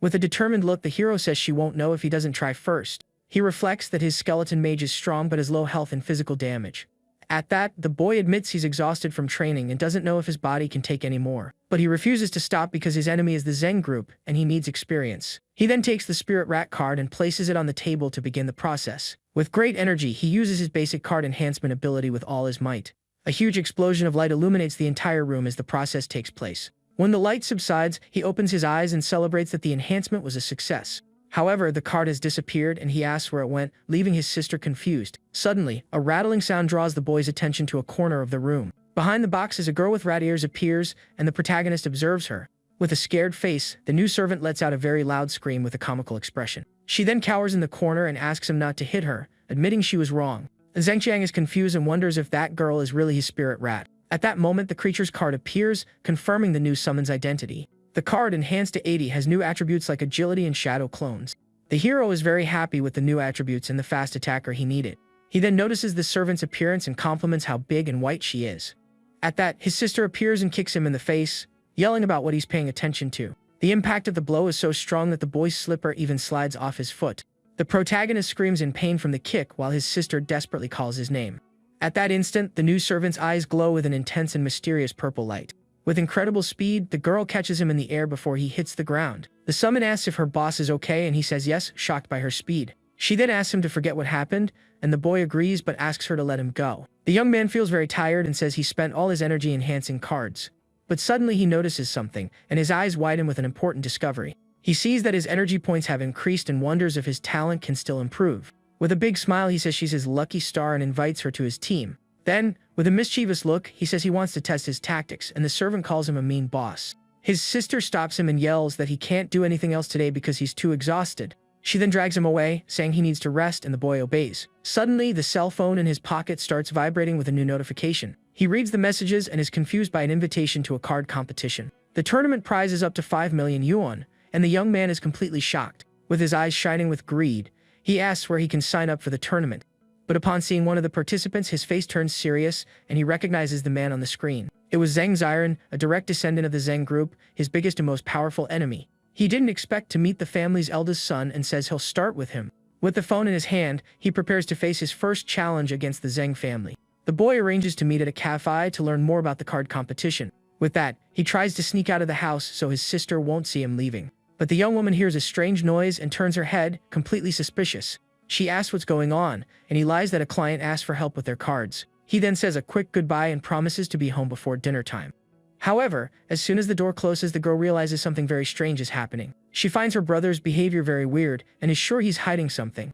With a determined look, the hero says she won't know if he doesn't try first. He reflects that his skeleton mage is strong but has low health and physical damage. At that, the boy admits he's exhausted from training and doesn't know if his body can take any more. But he refuses to stop because his enemy is the Zheng group and he needs experience. He then takes the Spirit Rat card and places it on the table to begin the process. With great energy, he uses his basic card enhancement ability with all his might. A huge explosion of light illuminates the entire room as the process takes place. When the light subsides, he opens his eyes and celebrates that the enhancement was a success. However, the card has disappeared and he asks where it went, leaving his sister confused. Suddenly, a rattling sound draws the boy's attention to a corner of the room. Behind the boxes, a girl with rat ears appears, and the protagonist observes her. With a scared face, the new servant lets out a very loud scream with a comical expression. She then cowers in the corner and asks him not to hit her, admitting she was wrong. Zhengqiang is confused and wonders if that girl is really his spirit rat. At that moment, the creature's card appears, confirming the new summon's identity. The card, enhanced to 80, has new attributes like agility and shadow clones. The hero is very happy with the new attributes and the fast attacker he needed. He then notices the servant's appearance and compliments how big and white she is. At that, his sister appears and kicks him in the face, yelling about what he's paying attention to. The impact of the blow is so strong that the boy's slipper even slides off his foot. The protagonist screams in pain from the kick while his sister desperately calls his name. At that instant, the new servant's eyes glow with an intense and mysterious purple light. With incredible speed, the girl catches him in the air before he hits the ground. The summon asks if her boss is okay and he says yes, shocked by her speed. She then asks him to forget what happened, and the boy agrees but asks her to let him go. The young man feels very tired and says he spent all his energy enhancing cards. But suddenly he notices something, and his eyes widen with an important discovery. He sees that his energy points have increased and wonders if his talent can still improve. With a big smile, he says she's his lucky star and invites her to his team. Then, with a mischievous look, he says he wants to test his tactics, and the servant calls him a mean boss. His sister stops him and yells that he can't do anything else today because he's too exhausted. She then drags him away, saying he needs to rest, and the boy obeys. Suddenly, the cell phone in his pocket starts vibrating with a new notification. He reads the messages and is confused by an invitation to a card competition. The tournament prize is up to 5 million yuan, and the young man is completely shocked. With his eyes shining with greed, he asks where he can sign up for the tournament. But upon seeing one of the participants, his face turns serious, and he recognizes the man on the screen. It was Zheng Ziren, a direct descendant of the Zheng group, his biggest and most powerful enemy. He didn't expect to meet the family's eldest son and says he'll start with him. With the phone in his hand, he prepares to face his first challenge against the Zheng family. The boy arranges to meet at a cafe to learn more about the card competition. With that, he tries to sneak out of the house so his sister won't see him leaving. But the young woman hears a strange noise and turns her head, completely suspicious. She asks what's going on, and he lies that a client asked for help with their cards. He then says a quick goodbye and promises to be home before dinner time. However, as soon as the door closes, the girl realizes something very strange is happening. She finds her brother's behavior very weird and is sure he's hiding something.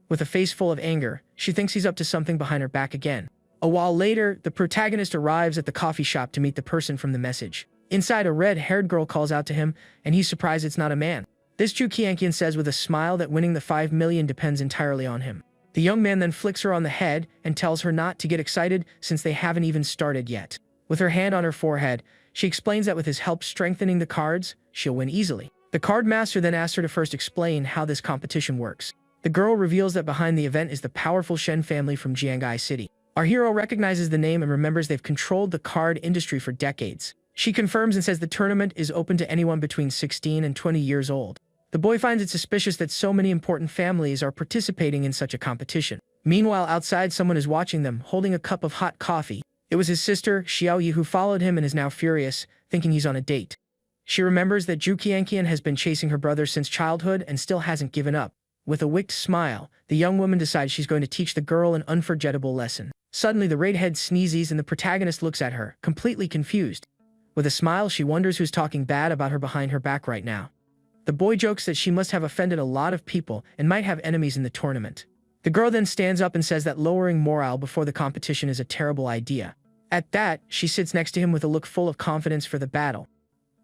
With a face full of anger, she thinks he's up to something behind her back again. A while later, the protagonist arrives at the coffee shop to meet the person from the message. Inside, a red-haired girl calls out to him, and he's surprised it's not a man. This Jukiankian says with a smile that winning the 5 million depends entirely on him. The young man then flicks her on the head and tells her not to get excited since they haven't even started yet. With her hand on her forehead, she explains that with his help strengthening the cards, she'll win easily. The card master then asks her to first explain how this competition works. The girl reveals that behind the event is the powerful Shen family from Jiangai City. Our hero recognizes the name and remembers they've controlled the card industry for decades. She confirms and says the tournament is open to anyone between 16 and 20 years old. The boy finds it suspicious that so many important families are participating in such a competition. Meanwhile, outside, someone is watching them, holding a cup of hot coffee. It was his sister, Xiaoyi, who followed him and is now furious, thinking he's on a date. She remembers that Zhu Qianqian has been chasing her brother since childhood and still hasn't given up. With a wicked smile, the young woman decides she's going to teach the girl an unforgettable lesson. Suddenly, the redhead sneezes and the protagonist looks at her, completely confused. With a smile, she wonders who's talking bad about her behind her back right now. The boy jokes that she must have offended a lot of people and might have enemies in the tournament. The girl then stands up and says that lowering morale before the competition is a terrible idea. At that, she sits next to him with a look full of confidence for the battle.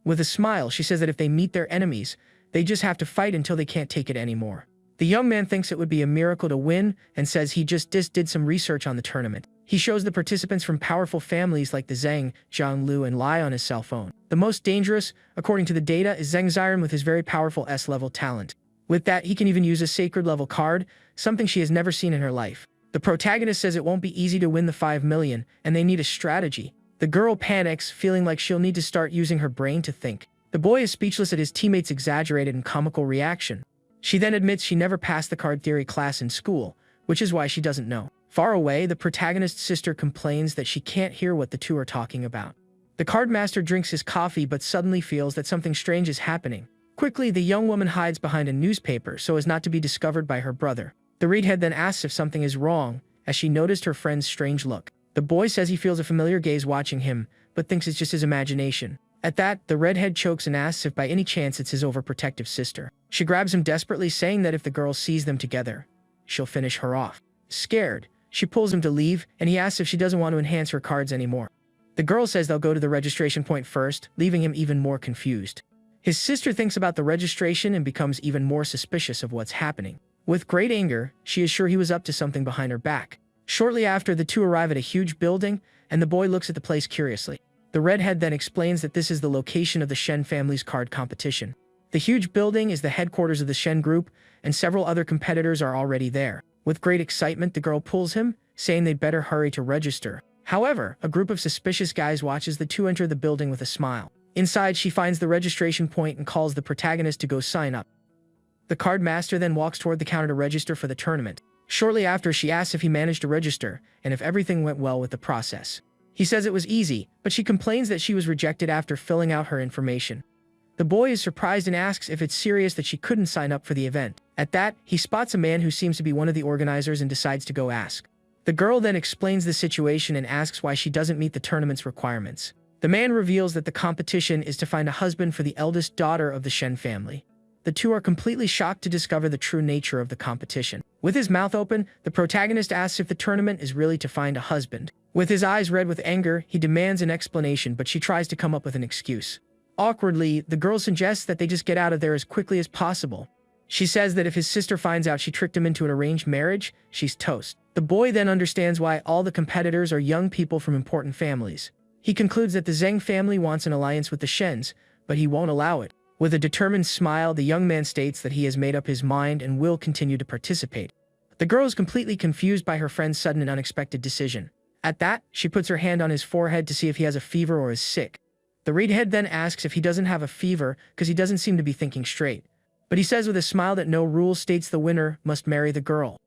With a smile, she says that if they meet their enemies, they just have to fight until they can't take it anymore. The young man thinks it would be a miracle to win and says he just did some research on the tournament. He shows the participants from powerful families like the Zhang, Zhang and Lai on his cell phone. The most dangerous, according to the data, is Zhang Ziran with his very powerful S-level talent. With that, he can even use a sacred level card, something she has never seen in her life. The protagonist says it won't be easy to win the 5 million, and they need a strategy. The girl panics, feeling like she'll need to start using her brain to think. The boy is speechless at his teammates' exaggerated and comical reaction. She then admits she never passed the card theory class in school, which is why she doesn't know. Far away, the protagonist's sister complains that she can't hear what the two are talking about. The card master drinks his coffee but suddenly feels that something strange is happening. Quickly, the young woman hides behind a newspaper so as not to be discovered by her brother. The redhead then asks if something is wrong, as she noticed her friend's strange look. The boy says he feels a familiar gaze watching him, but thinks it's just his imagination. At that, the redhead chokes and asks if by any chance it's his overprotective sister. She grabs him desperately, saying that if the girl sees them together, she'll finish her off. Scared, she pulls him to leave, and he asks if she doesn't want to enhance her cards anymore. The girl says they'll go to the registration point first, leaving him even more confused. His sister thinks about the registration and becomes even more suspicious of what's happening. With great anger, she is sure he was up to something behind her back. Shortly after, the two arrive at a huge building, and the boy looks at the place curiously. The redhead then explains that this is the location of the Shen family's card competition. The huge building is the headquarters of the Shen group, and several other competitors are already there. With great excitement, the girl pulls him, saying they'd better hurry to register. However, a group of suspicious guys watches the two enter the building with a smile. Inside, she finds the registration point and calls the protagonist to go sign up. The card master then walks toward the counter to register for the tournament. Shortly after, she asks if he managed to register, and if everything went well with the process. He says it was easy, but she complains that she was rejected after filling out her information. The boy is surprised and asks if it's serious that she couldn't sign up for the event. At that, he spots a man who seems to be one of the organizers and decides to go ask. The girl then explains the situation and asks why she doesn't meet the tournament's requirements. The man reveals that the competition is to find a husband for the eldest daughter of the Shen family. The two are completely shocked to discover the true nature of the competition. With his mouth open, the protagonist asks if the tournament is really to find a husband. With his eyes red with anger, he demands an explanation, but she tries to come up with an excuse. Awkwardly, the girl suggests that they just get out of there as quickly as possible. She says that if his sister finds out she tricked him into an arranged marriage, she's toast. The boy then understands why all the competitors are young people from important families. He concludes that the Zheng family wants an alliance with the Shens, but he won't allow it. With a determined smile, the young man states that he has made up his mind and will continue to participate. The girl is completely confused by her friend's sudden and unexpected decision. At that, she puts her hand on his forehead to see if he has a fever or is sick. The redhead then asks if he doesn't have a fever because he doesn't seem to be thinking straight. But he says with a smile that no rule states the winner must marry the girl.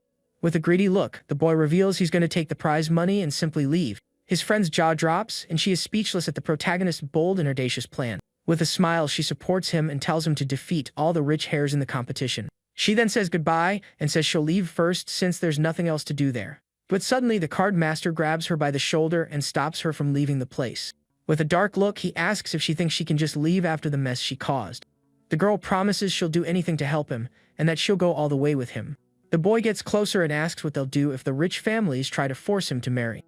With a greedy look, the boy reveals he's going to take the prize money and simply leave. His friend's jaw drops, and she is speechless at the protagonist's bold and audacious plan. With a smile, she supports him and tells him to defeat all the rich hairs in the competition. She then says goodbye and says she'll leave first since there's nothing else to do there. But suddenly the card master grabs her by the shoulder and stops her from leaving the place. With a dark look, he asks if she thinks she can just leave after the mess she caused. The girl promises she'll do anything to help him, and that she'll go all the way with him. The boy gets closer and asks what they'll do if the rich families try to force him to marry.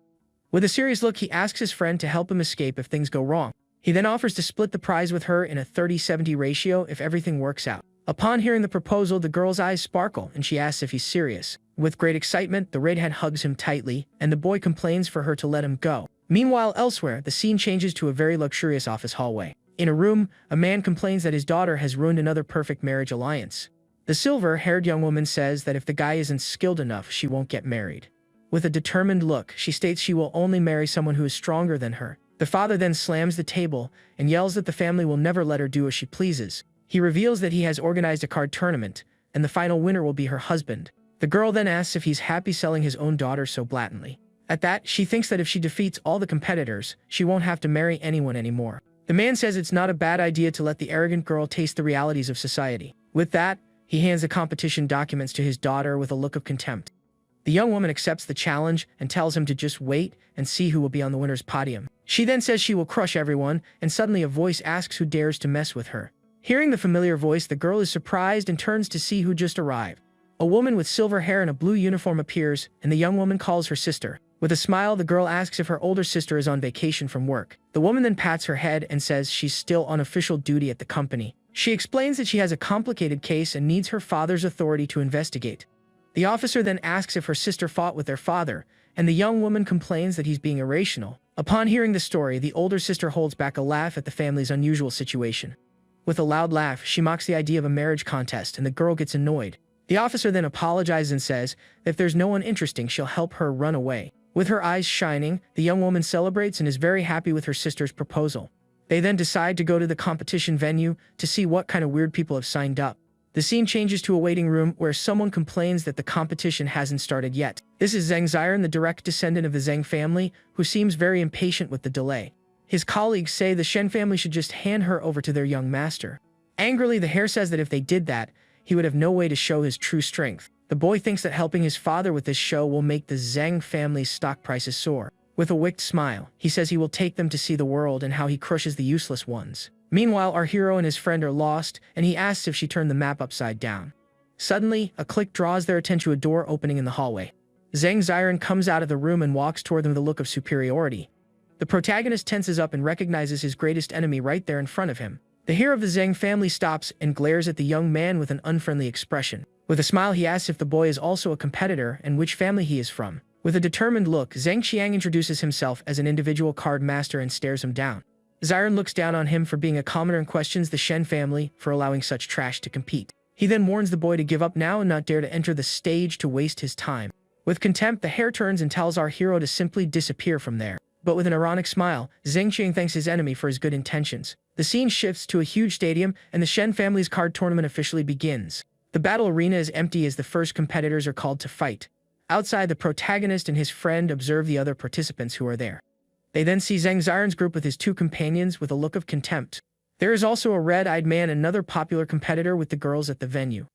With a serious look, he asks his friend to help him escape if things go wrong. He then offers to split the prize with her in a 30-70 ratio if everything works out. Upon hearing the proposal, the girl's eyes sparkle, and she asks if he's serious. With great excitement, the redhead hugs him tightly, and the boy complains for her to let him go. Meanwhile, elsewhere, the scene changes to a very luxurious office hallway. In a room, a man complains that his daughter has ruined another perfect marriage alliance. The silver-haired young woman says that if the guy isn't skilled enough, she won't get married. With a determined look, she states she will only marry someone who is stronger than her. The father then slams the table and yells that the family will never let her do as she pleases. He reveals that he has organized a card tournament, and the final winner will be her husband. The girl then asks if he's happy selling his own daughter so blatantly. At that, she thinks that if she defeats all the competitors, she won't have to marry anyone anymore. The man says it's not a bad idea to let the arrogant girl taste the realities of society. With that, he hands the competition documents to his daughter with a look of contempt. The young woman accepts the challenge and tells him to just wait and see who will be on the winner's podium. She then says she will crush everyone, and suddenly a voice asks who dares to mess with her. Hearing the familiar voice, the girl is surprised and turns to see who just arrived. A woman with silver hair and a blue uniform appears, and the young woman calls her sister. With a smile, the girl asks if her older sister is on vacation from work. The woman then pats her head and says she's still on official duty at the company. She explains that she has a complicated case and needs her father's authority to investigate. The officer then asks if her sister fought with their father, and the young woman complains that he's being irrational. Upon hearing the story, the older sister holds back a laugh at the family's unusual situation. With a loud laugh, she mocks the idea of a marriage contest, and the girl gets annoyed. The officer then apologizes and says that if there's no one interesting, she'll help her run away. With her eyes shining, the young woman celebrates and is very happy with her sister's proposal. They then decide to go to the competition venue to see what kind of weird people have signed up. The scene changes to a waiting room where someone complains that the competition hasn't started yet. This is Zhang Ziran, the direct descendant of the Zhang family, who seems very impatient with the delay. His colleagues say the Shen family should just hand her over to their young master. Angrily, the hare says that if they did that, he would have no way to show his true strength. The boy thinks that helping his father with this show will make the Zhang family's stock prices soar. With a wicked smile, he says he will take them to see the world and how he crushes the useless ones. Meanwhile, our hero and his friend are lost, and he asks if she turned the map upside down. Suddenly, a click draws their attention to a door opening in the hallway. Zhang Ziran comes out of the room and walks toward them with a look of superiority. The protagonist tenses up and recognizes his greatest enemy right there in front of him. The hero of the Zhang family stops and glares at the young man with an unfriendly expression. With a smile, he asks if the boy is also a competitor and which family he is from. With a determined look, Zhang Qiang introduces himself as an individual card master and stares him down. Ziran looks down on him for being a commoner and questions the Shen family for allowing such trash to compete. He then warns the boy to give up now and not dare to enter the stage to waste his time. With contempt, the hare turns and tells our hero to simply disappear from there. But with an ironic smile, Zhang Qiang thanks his enemy for his good intentions. The scene shifts to a huge stadium, and the Shen family's card tournament officially begins. The battle arena is empty as the first competitors are called to fight. Outside, the protagonist and his friend observe the other participants who are there. They then see Zhang Ziran's group with his two companions with a look of contempt. There is also a red-eyed man, another popular competitor, with the girls at the venue.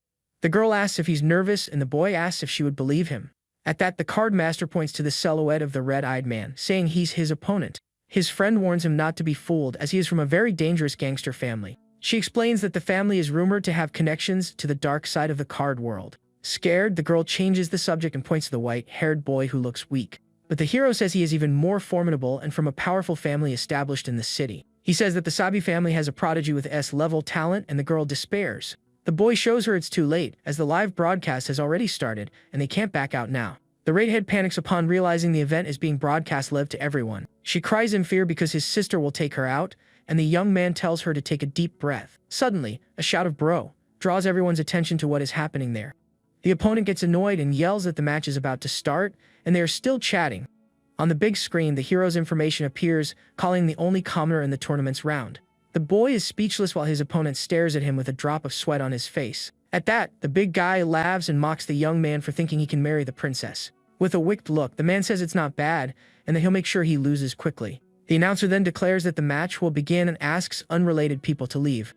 The girl asks if he's nervous, and the boy asks if she would believe him. At that, the card master points to the silhouette of the red-eyed man, saying he's his opponent. His friend warns him not to be fooled, as he is from a very dangerous gangster family. She explains that the family is rumored to have connections to the dark side of the card world. Scared, the girl changes the subject and points to the white-haired boy who looks weak. But the hero says he is even more formidable and from a powerful family established in the city. He says that the Sabi family has a prodigy with S-level talent, and the girl despairs. The boy shows her it's too late, as the live broadcast has already started, and they can't back out now. The redhead panics upon realizing the event is being broadcast live to everyone. She cries in fear because his sister will take her out, and the young man tells her to take a deep breath. Suddenly, a shout of "Bro!" draws everyone's attention to what is happening there. The opponent gets annoyed and yells that the match is about to start, and they are still chatting. On the big screen, the hero's information appears, calling the only commoner in the tournament's round. The boy is speechless while his opponent stares at him with a drop of sweat on his face. At that, the big guy laughs and mocks the young man for thinking he can marry the princess. With a wicked look, the man says it's not bad, and that he'll make sure he loses quickly. The announcer then declares that the match will begin and asks unrelated people to leave.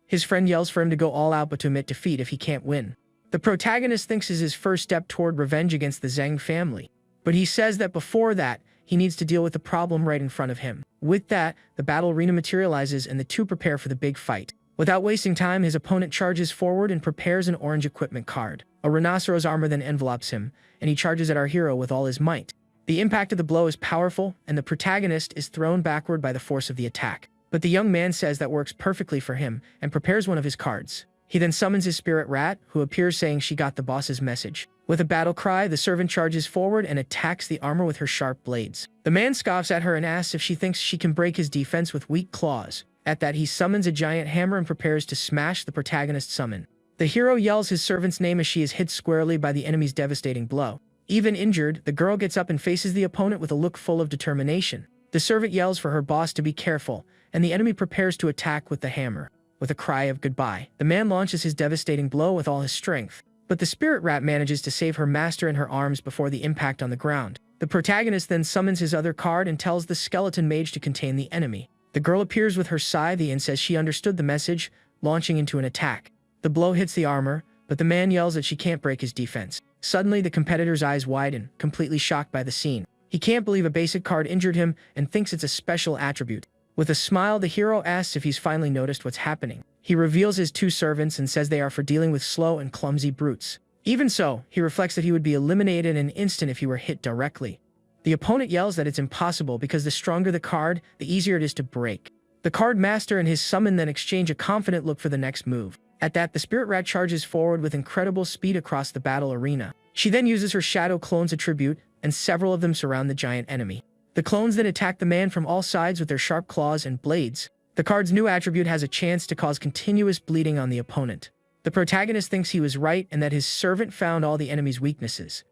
His friend yells for him to go all out but to admit defeat if he can't win. The protagonist thinks is his first step toward revenge against the Zhang family, but he says that before that, he needs to deal with the problem right in front of him. With that, the battle arena materializes and the two prepare for the big fight. Without wasting time, his opponent charges forward and prepares an orange equipment card. A rhinoceros armor then envelopes him, and he charges at our hero with all his might. The impact of the blow is powerful, and the protagonist is thrown backward by the force of the attack. But the young man says that works perfectly for him, and prepares one of his cards. He then summons his spirit rat, who appears saying she got the boss's message. With a battle cry, the servant charges forward and attacks the armor with her sharp blades. The man scoffs at her and asks if she thinks she can break his defense with weak claws. At that, he summons a giant hammer and prepares to smash the protagonist's summon. The hero yells his servant's name as she is hit squarely by the enemy's devastating blow. Even injured, the girl gets up and faces the opponent with a look full of determination. The servant yells for her boss to be careful, and the enemy prepares to attack with the hammer. With a cry of goodbye, the man launches his devastating blow with all his strength. But the spirit rat manages to save her master in her arms before the impact on the ground. The protagonist then summons his other card and tells the skeleton mage to contain the enemy. The girl appears with her scythe and says she understood the message, launching into an attack. The blow hits the armor, but the man yells that she can't break his defense. Suddenly, the competitor's eyes widen, completely shocked by the scene. He can't believe a basic card injured him and thinks it's a special attribute. With a smile, the hero asks if he's finally noticed what's happening. He reveals his two servants and says they are for dealing with slow and clumsy brutes. Even so, he reflects that he would be eliminated in an instant if he were hit directly. The opponent yells that it's impossible because the stronger the card, the easier it is to break. The card master and his summon then exchange a confident look for the next move. At that, the spirit rat charges forward with incredible speed across the battle arena. She then uses her shadow clones attribute, and several of them surround the giant enemy. The clones then attack the man from all sides with their sharp claws and blades. The card's new attribute has a chance to cause continuous bleeding on the opponent. The protagonist thinks he was right and that his servant found all the enemy's weaknesses.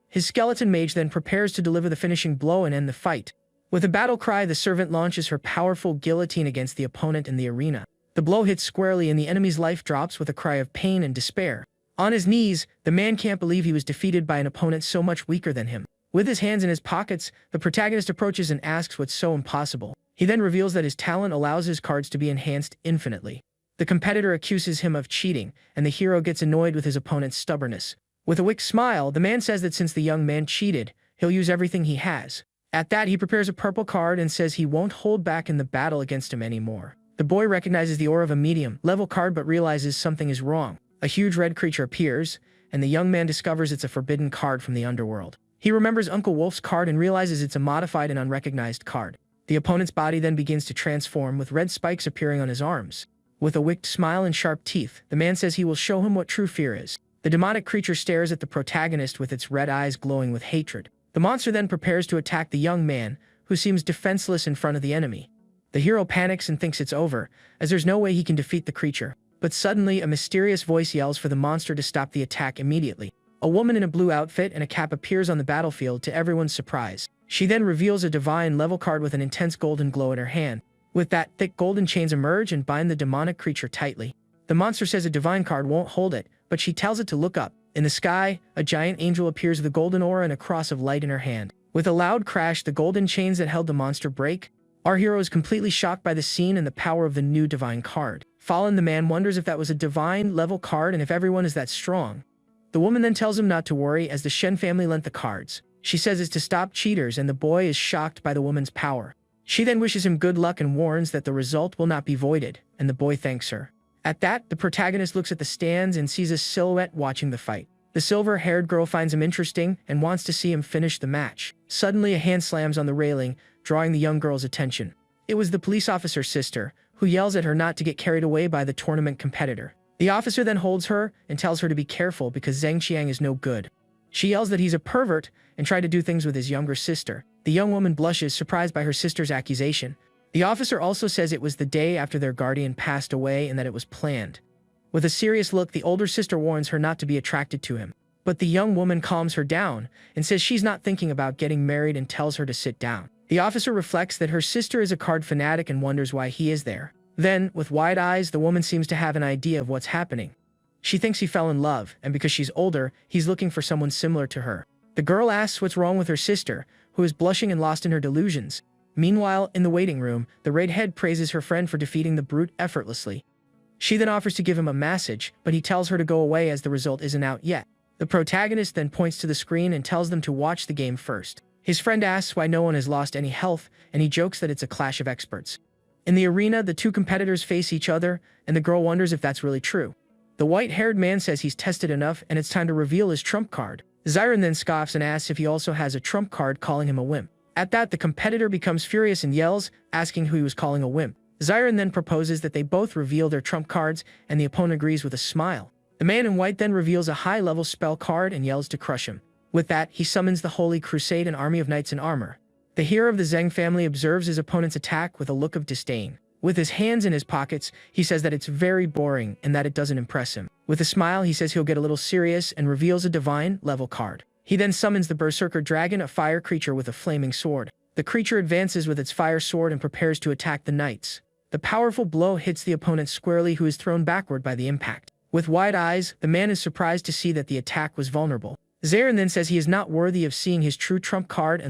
His skeleton mage then prepares to deliver the finishing blow and end the fight. With a battle cry, the servant launches her powerful guillotine against the opponent in the arena. The blow hits squarely and the enemy's life drops with a cry of pain and despair. On his knees, the man can't believe he was defeated by an opponent so much weaker than him. With his hands in his pockets, the protagonist approaches and asks what's so impossible. He then reveals that his talent allows his cards to be enhanced infinitely. The competitor accuses him of cheating, and the hero gets annoyed with his opponent's stubbornness. With a wicked smile, the man says that since the young man cheated, he'll use everything he has. At that, he prepares a purple card and says he won't hold back in the battle against him anymore. The boy recognizes the aura of a medium-level card but realizes something is wrong. A huge red creature appears, and the young man discovers it's a forbidden card from the underworld. He remembers Uncle Wolf's card and realizes it's a modified and unrecognized card. The opponent's body then begins to transform, with red spikes appearing on his arms. With a wicked smile and sharp teeth, the man says he will show him what true fear is. The demonic creature stares at the protagonist with its red eyes glowing with hatred. The monster then prepares to attack the young man, who seems defenseless in front of the enemy. The hero panics and thinks it's over, as there's no way he can defeat the creature. But suddenly, a mysterious voice yells for the monster to stop the attack immediately. A woman in a blue outfit and a cap appears on the battlefield to everyone's surprise. She then reveals a divine level card with an intense golden glow in her hand. With that, thick golden chains emerge and bind the demonic creature tightly. The monster says a divine card won't hold it, but she tells it to look up. In the sky, a giant angel appears with a golden aura and a cross of light in her hand. With a loud crash, the golden chains that held the monster break. Our hero is completely shocked by the scene and the power of the new divine card. Fallen, the man wonders if that was a divine level card and if everyone is that strong. The woman then tells him not to worry as the Shen family lent the cards. She says it's to stop cheaters and the boy is shocked by the woman's power. She then wishes him good luck and warns that the result will not be voided, and the boy thanks her. At that, the protagonist looks at the stands and sees a silhouette watching the fight. The silver-haired girl finds him interesting and wants to see him finish the match. Suddenly, a hand slams on the railing, drawing the young girl's attention. It was the police officer's sister, who yells at her not to get carried away by the tournament competitor. The officer then holds her and tells her to be careful because Zhang Qiang is no good. She yells that he's a pervert and tried to do things with his younger sister. The young woman blushes, surprised by her sister's accusation. The officer also says it was the day after their guardian passed away and that it was planned. With a serious look, the older sister warns her not to be attracted to him. But the young woman calms her down and says she's not thinking about getting married and tells her to sit down. The officer reflects that her sister is a card fanatic and wonders why he is there. Then, with wide eyes, the woman seems to have an idea of what's happening. She thinks he fell in love, and because she's older, he's looking for someone similar to her. The girl asks what's wrong with her sister, who is blushing and lost in her delusions. Meanwhile, in the waiting room, the redhead praises her friend for defeating the brute effortlessly. She then offers to give him a message, but he tells her to go away as the result isn't out yet. The protagonist then points to the screen and tells them to watch the game first. His friend asks why no one has lost any health, and he jokes that it's a clash of experts. In the arena, the two competitors face each other, and the girl wonders if that's really true. The white-haired man says he's tested enough and it's time to reveal his trump card. Zyron then scoffs and asks if he also has a trump card, calling him a wimp. At that, the competitor becomes furious and yells, asking who he was calling a wimp. Zyron then proposes that they both reveal their trump cards, and the opponent agrees with a smile. The man in white then reveals a high-level spell card and yells to crush him. With that, he summons the Holy Crusade, an army of knights in armor. The hero of the Zheng family observes his opponent's attack with a look of disdain. With his hands in his pockets, he says that it's very boring and that it doesn't impress him. With a smile, he says he'll get a little serious and reveals a divine-level card. He then summons the Berserker Dragon, a fire creature with a flaming sword. The creature advances with its fire sword and prepares to attack the knights. The powerful blow hits the opponent squarely, who is thrown backward by the impact. With wide eyes, the man is surprised to see that the attack was vulnerable. Zarin then says he is not worthy of seeing his true trump card and